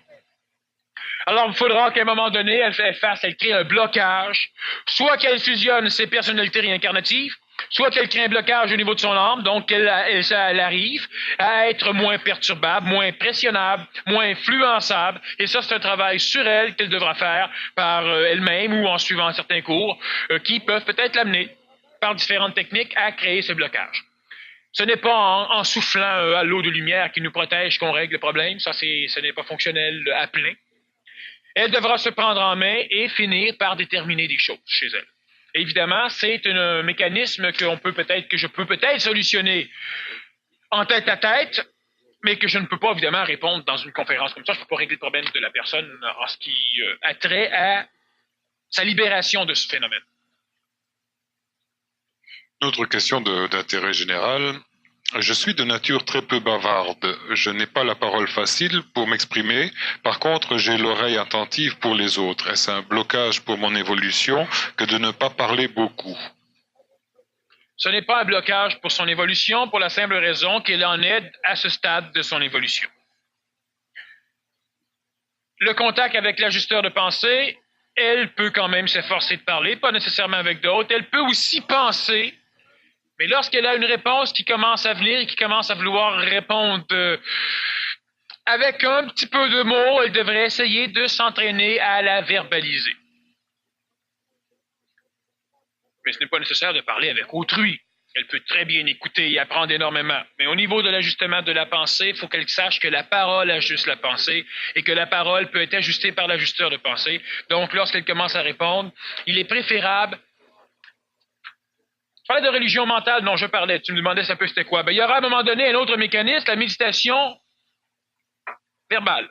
Alors il faudra qu'à un moment donné, elle crée un blocage, soit qu'elle fusionne ses personnalités réincarnatives, soit qu'elle crée un blocage au niveau de son âme, donc elle arrive à être moins perturbable, moins impressionnable, moins influençable, et ça c'est un travail sur elle qu'elle devra faire par elle-même ou en suivant certains cours qui peuvent peut-être l'amener par différentes techniques à créer ce blocage. Ce n'est pas en soufflant à l'eau de lumière qui nous protège qu'on règle le problème, ce n'est pas fonctionnel à plein. Elle devra se prendre en main et finir par déterminer des choses chez elle. Évidemment, c'est un mécanisme que je peux peut-être solutionner en tête à tête, mais que je ne peux pas évidemment répondre dans une conférence comme ça. Je ne peux pas régler le problème de la personne en ce qui a trait à sa libération de ce phénomène. Autre question d'intérêt général. Je suis de nature très peu bavarde. Je n'ai pas la parole facile pour m'exprimer. Par contre, j'ai l'oreille attentive pour les autres. Est-ce un blocage pour mon évolution que de ne pas parler beaucoup? Ce n'est pas un blocage pour son évolution, pour la simple raison qu'elle en est à ce stade de son évolution. Le contact avec l'ajusteur de pensée, elle peut quand même s'efforcer de parler, pas nécessairement avec d'autres. Elle peut aussi penser. Mais lorsqu'elle a une réponse qui commence à venir et qui commence à vouloir répondre avec un petit peu de mots, elle devrait essayer de s'entraîner à la verbaliser. Mais ce n'est pas nécessaire de parler avec autrui. Elle peut très bien écouter et apprendre énormément. Mais au niveau de l'ajustement de la pensée, il faut qu'elle sache que la parole ajuste la pensée et que la parole peut être ajustée par l'ajusteur de pensée. Donc, lorsqu'elle commence à répondre, il est préférable... Je parlais de religion mentale dont je parlais. Tu me demandais un peu c'était quoi. Ben, il y aura à un moment donné un autre mécanisme, la méditation verbale.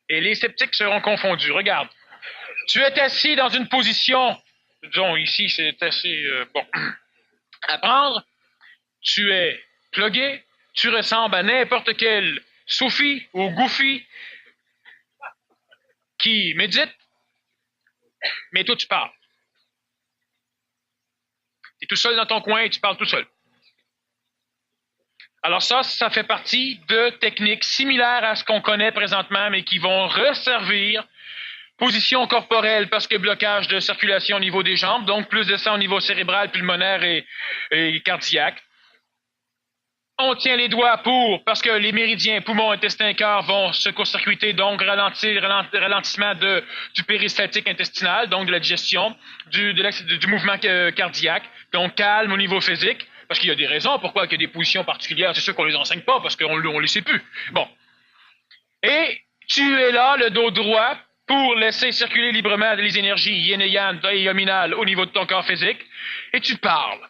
Et les sceptiques seront confondus. Regarde. Tu es assis dans une position, disons ici c'est assez bon à prendre, tu es plugué, tu ressembles à n'importe quel soufi ou goofy qui médite, mais toi tu parles. Tu es tout seul dans ton coin et tu parles tout seul. Alors ça fait partie de techniques similaires à ce qu'on connaît présentement, mais qui vont resservir position corporelle, parce que blocage de circulation au niveau des jambes, donc plus de sang au niveau cérébral, pulmonaire et cardiaque. On tient les doigts parce que les méridiens poumons, intestin, cœur vont se court-circuiter, donc ralentissement du péristatique intestinal, donc de la digestion, du mouvement cardiaque, donc calme au niveau physique, parce qu'il y a des raisons pourquoi il y a des positions particulières, c'est sûr qu'on les enseigne pas, parce qu'on les sait plus. Bon. Et tu es là, le dos droit, pour laisser circuler librement les énergies yin et yang et yominal au niveau de ton corps physique, et tu parles.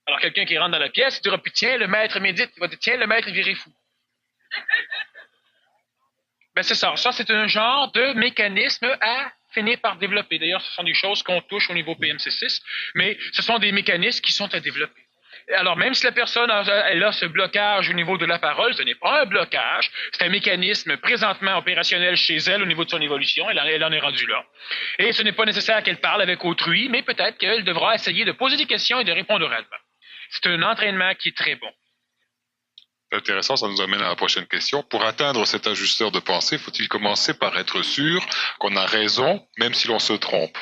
Alors quelqu'un qui rentre dans la pièce, il dira, puis tiens, le maître médite, il va dire, tiens, le maître viré fou. Ben c'est ça, c'est un genre de mécanisme à finir par développer. D'ailleurs, ce sont des choses qu'on touche au niveau PMC6, mais ce sont des mécanismes qui sont à développer. Alors, même si la personne elle a ce blocage au niveau de la parole, ce n'est pas un blocage, c'est un mécanisme présentement opérationnel chez elle au niveau de son évolution, elle en est rendue là. Et ce n'est pas nécessaire qu'elle parle avec autrui, mais peut-être qu'elle devra essayer de poser des questions et de répondre oralement. C'est un entraînement qui est très bon. C'est intéressant, ça nous amène à la prochaine question. Pour atteindre cet ajusteur de pensée, faut-il commencer par être sûr qu'on a raison, même si l'on se trompe?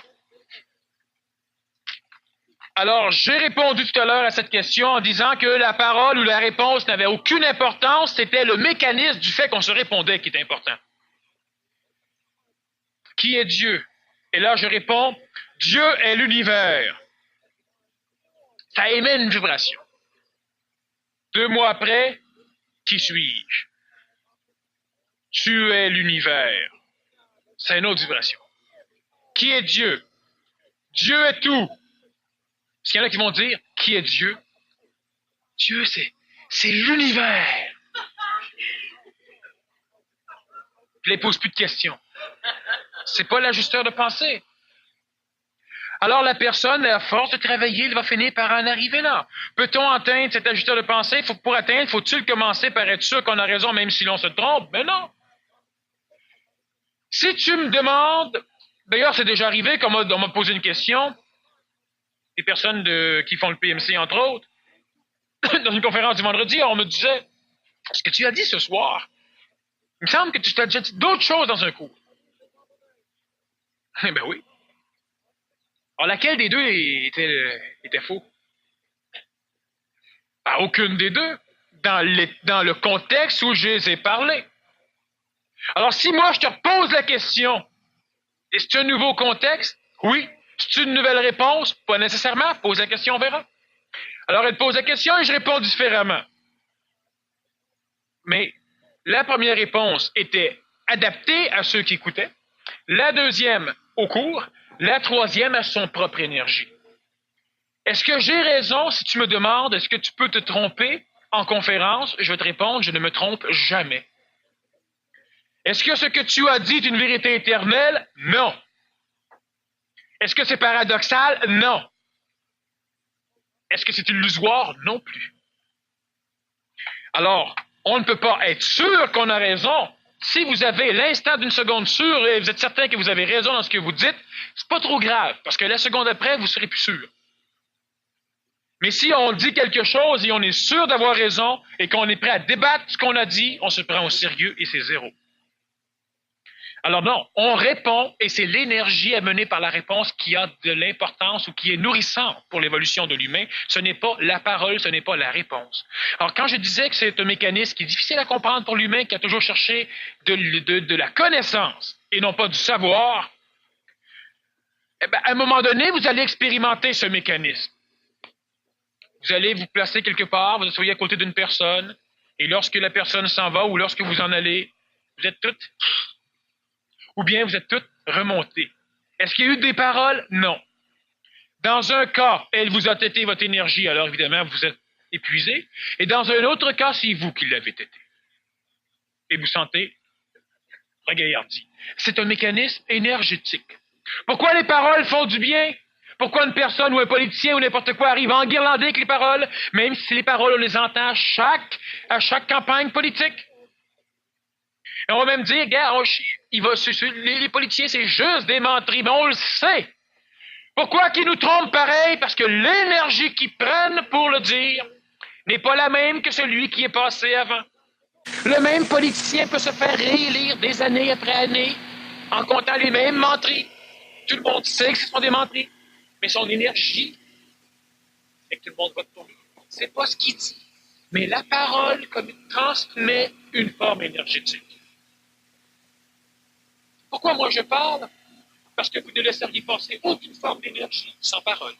Alors, j'ai répondu tout à l'heure à cette question en disant que la parole ou la réponse n'avait aucune importance, c'était le mécanisme du fait qu'on se répondait qui est important. Qui est Dieu? Et là, je réponds, Dieu est l'univers. Ça émet une vibration. 2 mois après, qui suis-je? Tu es l'univers. C'est une autre vibration. Qui est Dieu? Dieu est tout. Parce qu'il y en a qui vont dire, qui est Dieu? Dieu, c'est l'univers. Puis il ne pose plus de questions. C'est pas l'ajusteur de pensée. Alors la personne, à force de travailler, elle va finir par en arriver là. Peut-on atteindre cet ajusteur de pensée? Pour atteindre, faut-il commencer par être sûr qu'on a raison même si l'on se trompe? Ben non. Si tu me demandes, d'ailleurs c'est déjà arrivé qu'on m'a posé une question, des personnes qui font le PMC, entre autres, dans une conférence du vendredi, on me disait, ce que tu as dit ce soir, il me semble que tu t'as déjà dit d'autres choses dans un cours. Eh ben oui. Alors, laquelle des deux était faux? Ben, aucune des deux, dans le contexte où je les ai parlé. Alors, si moi, je te repose la question, et c'est un nouveau contexte? Oui. C'est une nouvelle réponse? Pas nécessairement. Pose la question, on verra. Alors, elle pose la question et je réponds différemment. Mais la première réponse était adaptée à ceux qui écoutaient. La deuxième, au cours. La troisième, à son propre énergie. Est-ce que j'ai raison si tu me demandes, est-ce que tu peux te tromper en conférence? Je vais te répondre, je ne me trompe jamais. Est-ce que ce que tu as dit est une vérité éternelle? Non. Est-ce que c'est paradoxal? Non. Est-ce que c'est illusoire? Non plus. Alors, on ne peut pas être sûr qu'on a raison. Si vous avez l'instant d'une seconde sûre et vous êtes certain que vous avez raison dans ce que vous dites, c'est pas trop grave, parce que la seconde après, vous serez plus sûr. Mais si on dit quelque chose et on est sûr d'avoir raison et qu'on est prêt à débattre ce qu'on a dit, on se prend au sérieux et c'est zéro. Alors non, on répond et c'est l'énergie amenée par la réponse qui a de l'importance ou qui est nourrissante pour l'évolution de l'humain. Ce n'est pas la parole, ce n'est pas la réponse. Alors quand je disais que c'est un mécanisme qui est difficile à comprendre pour l'humain, qui a toujours cherché de la connaissance et non pas du savoir, eh bien, à un moment donné, vous allez expérimenter ce mécanisme. Vous allez vous placer quelque part, vous asseyez à côté d'une personne, et lorsque la personne s'en va ou lorsque vous en allez, vous êtes toutes, ou bien vous êtes toutes remontées. Est-ce qu'il y a eu des paroles? Non. Dans un cas, elle vous a tété votre énergie, alors évidemment, vous êtes épuisé. Et dans un autre cas, c'est vous qui l'avez tété. Et vous sentez regaillardi. C'est un mécanisme énergétique. Pourquoi les paroles font du bien? Pourquoi une personne ou un politicien ou n'importe quoi arrive à enguirlander avec les paroles, même si les paroles, on les entend à chaque campagne politique? Et on va même dire, gars, les politiciens, c'est juste des menteries, mais on le sait. Pourquoi qu'ils nous trompent pareil? Parce que l'énergie qu'ils prennent pour le dire n'est pas la même que celui qui est passé avant. Le même politicien peut se faire réélire des années après années en comptant les mêmes menteries. Tout le monde sait que ce sont des menteries, mais son énergie fait que tout le monde vote pour lui. C'est pas ce qu'il dit, mais la parole comme il transmet une forme énergétique. Pourquoi moi je parle? Parce que vous ne laisseriez passer aucune forme d'énergie sans parole.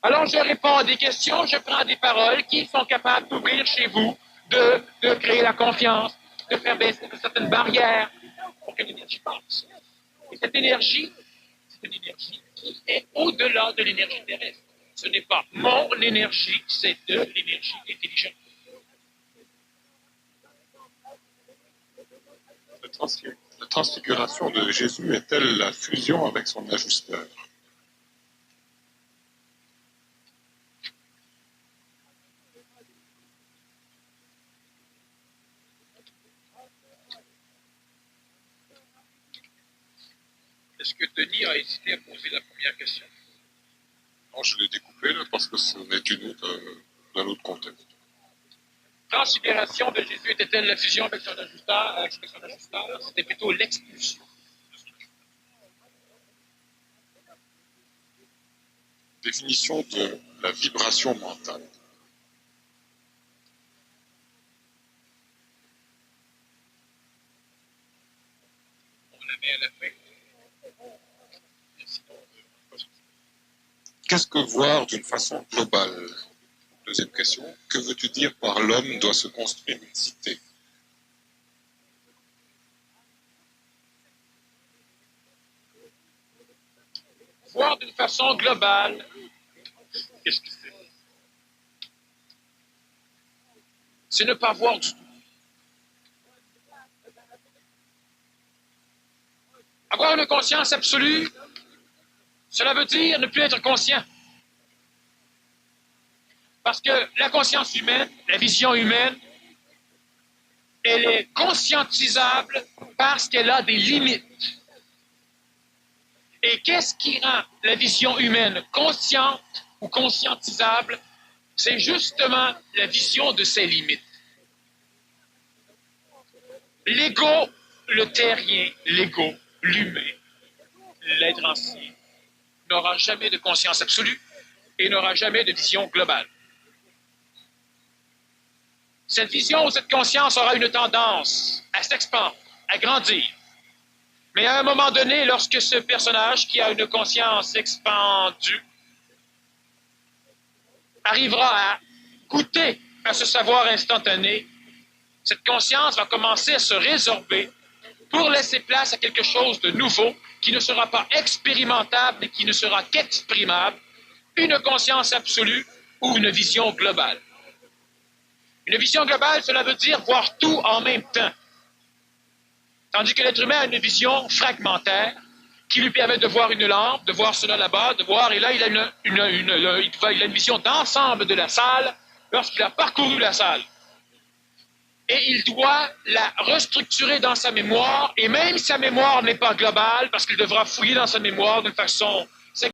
Alors je réponds à des questions, je prends des paroles qui sont capables d'ouvrir chez vous, de créer la confiance, de faire baisser certaines barrières pour que l'énergie passe. Et cette énergie, c'est une énergie qui est au-delà de l'énergie terrestre. Ce n'est pas mon énergie, c'est de l'énergie intelligente. La transfiguration de Jésus est-elle la fusion avec son ajusteur? Est-ce que Denis a hésité à poser la première question? Non, je l'ai découpé là, parce que ce n'est une autre, d'un autre contexte. Transfiguration de Jésus était-elle la fusion avec son ajusteur? C'était plutôt l'expulsion. Définition de la vibration mentale. On la met à la fin. Qu'est-ce que voir d'une façon globale? Deuxième question, que veux-tu dire par l'homme doit se construire une cité? Voir d'une façon globale, qu'est-ce que c'est? C'est ne pas voir du tout. Avoir une conscience absolue, cela veut dire ne plus être conscient. Parce que la conscience humaine, la vision humaine, elle est conscientisable parce qu'elle a des limites. Et qu'est-ce qui rend la vision humaine consciente ou conscientisable? C'est justement la vision de ses limites. L'ego, le terrien, l'ego, l'humain, l'être ancien, n'aura jamais de conscience absolue et n'aura jamais de vision globale. Cette vision ou cette conscience aura une tendance à s'expandre, à grandir. Mais à un moment donné, lorsque ce personnage qui a une conscience expandue arrivera à goûter à ce savoir instantané, cette conscience va commencer à se résorber pour laisser place à quelque chose de nouveau qui ne sera pas expérimentable et qui ne sera qu'exprimable, une conscience absolue ou une vision globale. Une vision globale, cela veut dire voir tout en même temps. Tandis que l'être humain a une vision fragmentaire qui lui permet de voir une lampe, de voir cela là-bas, de voir, et là, il a une vision d'ensemble de la salle lorsqu'il a parcouru la salle. Et il doit la restructurer dans sa mémoire, et même si sa mémoire n'est pas globale, parce qu'il devra fouiller dans sa mémoire d'une façon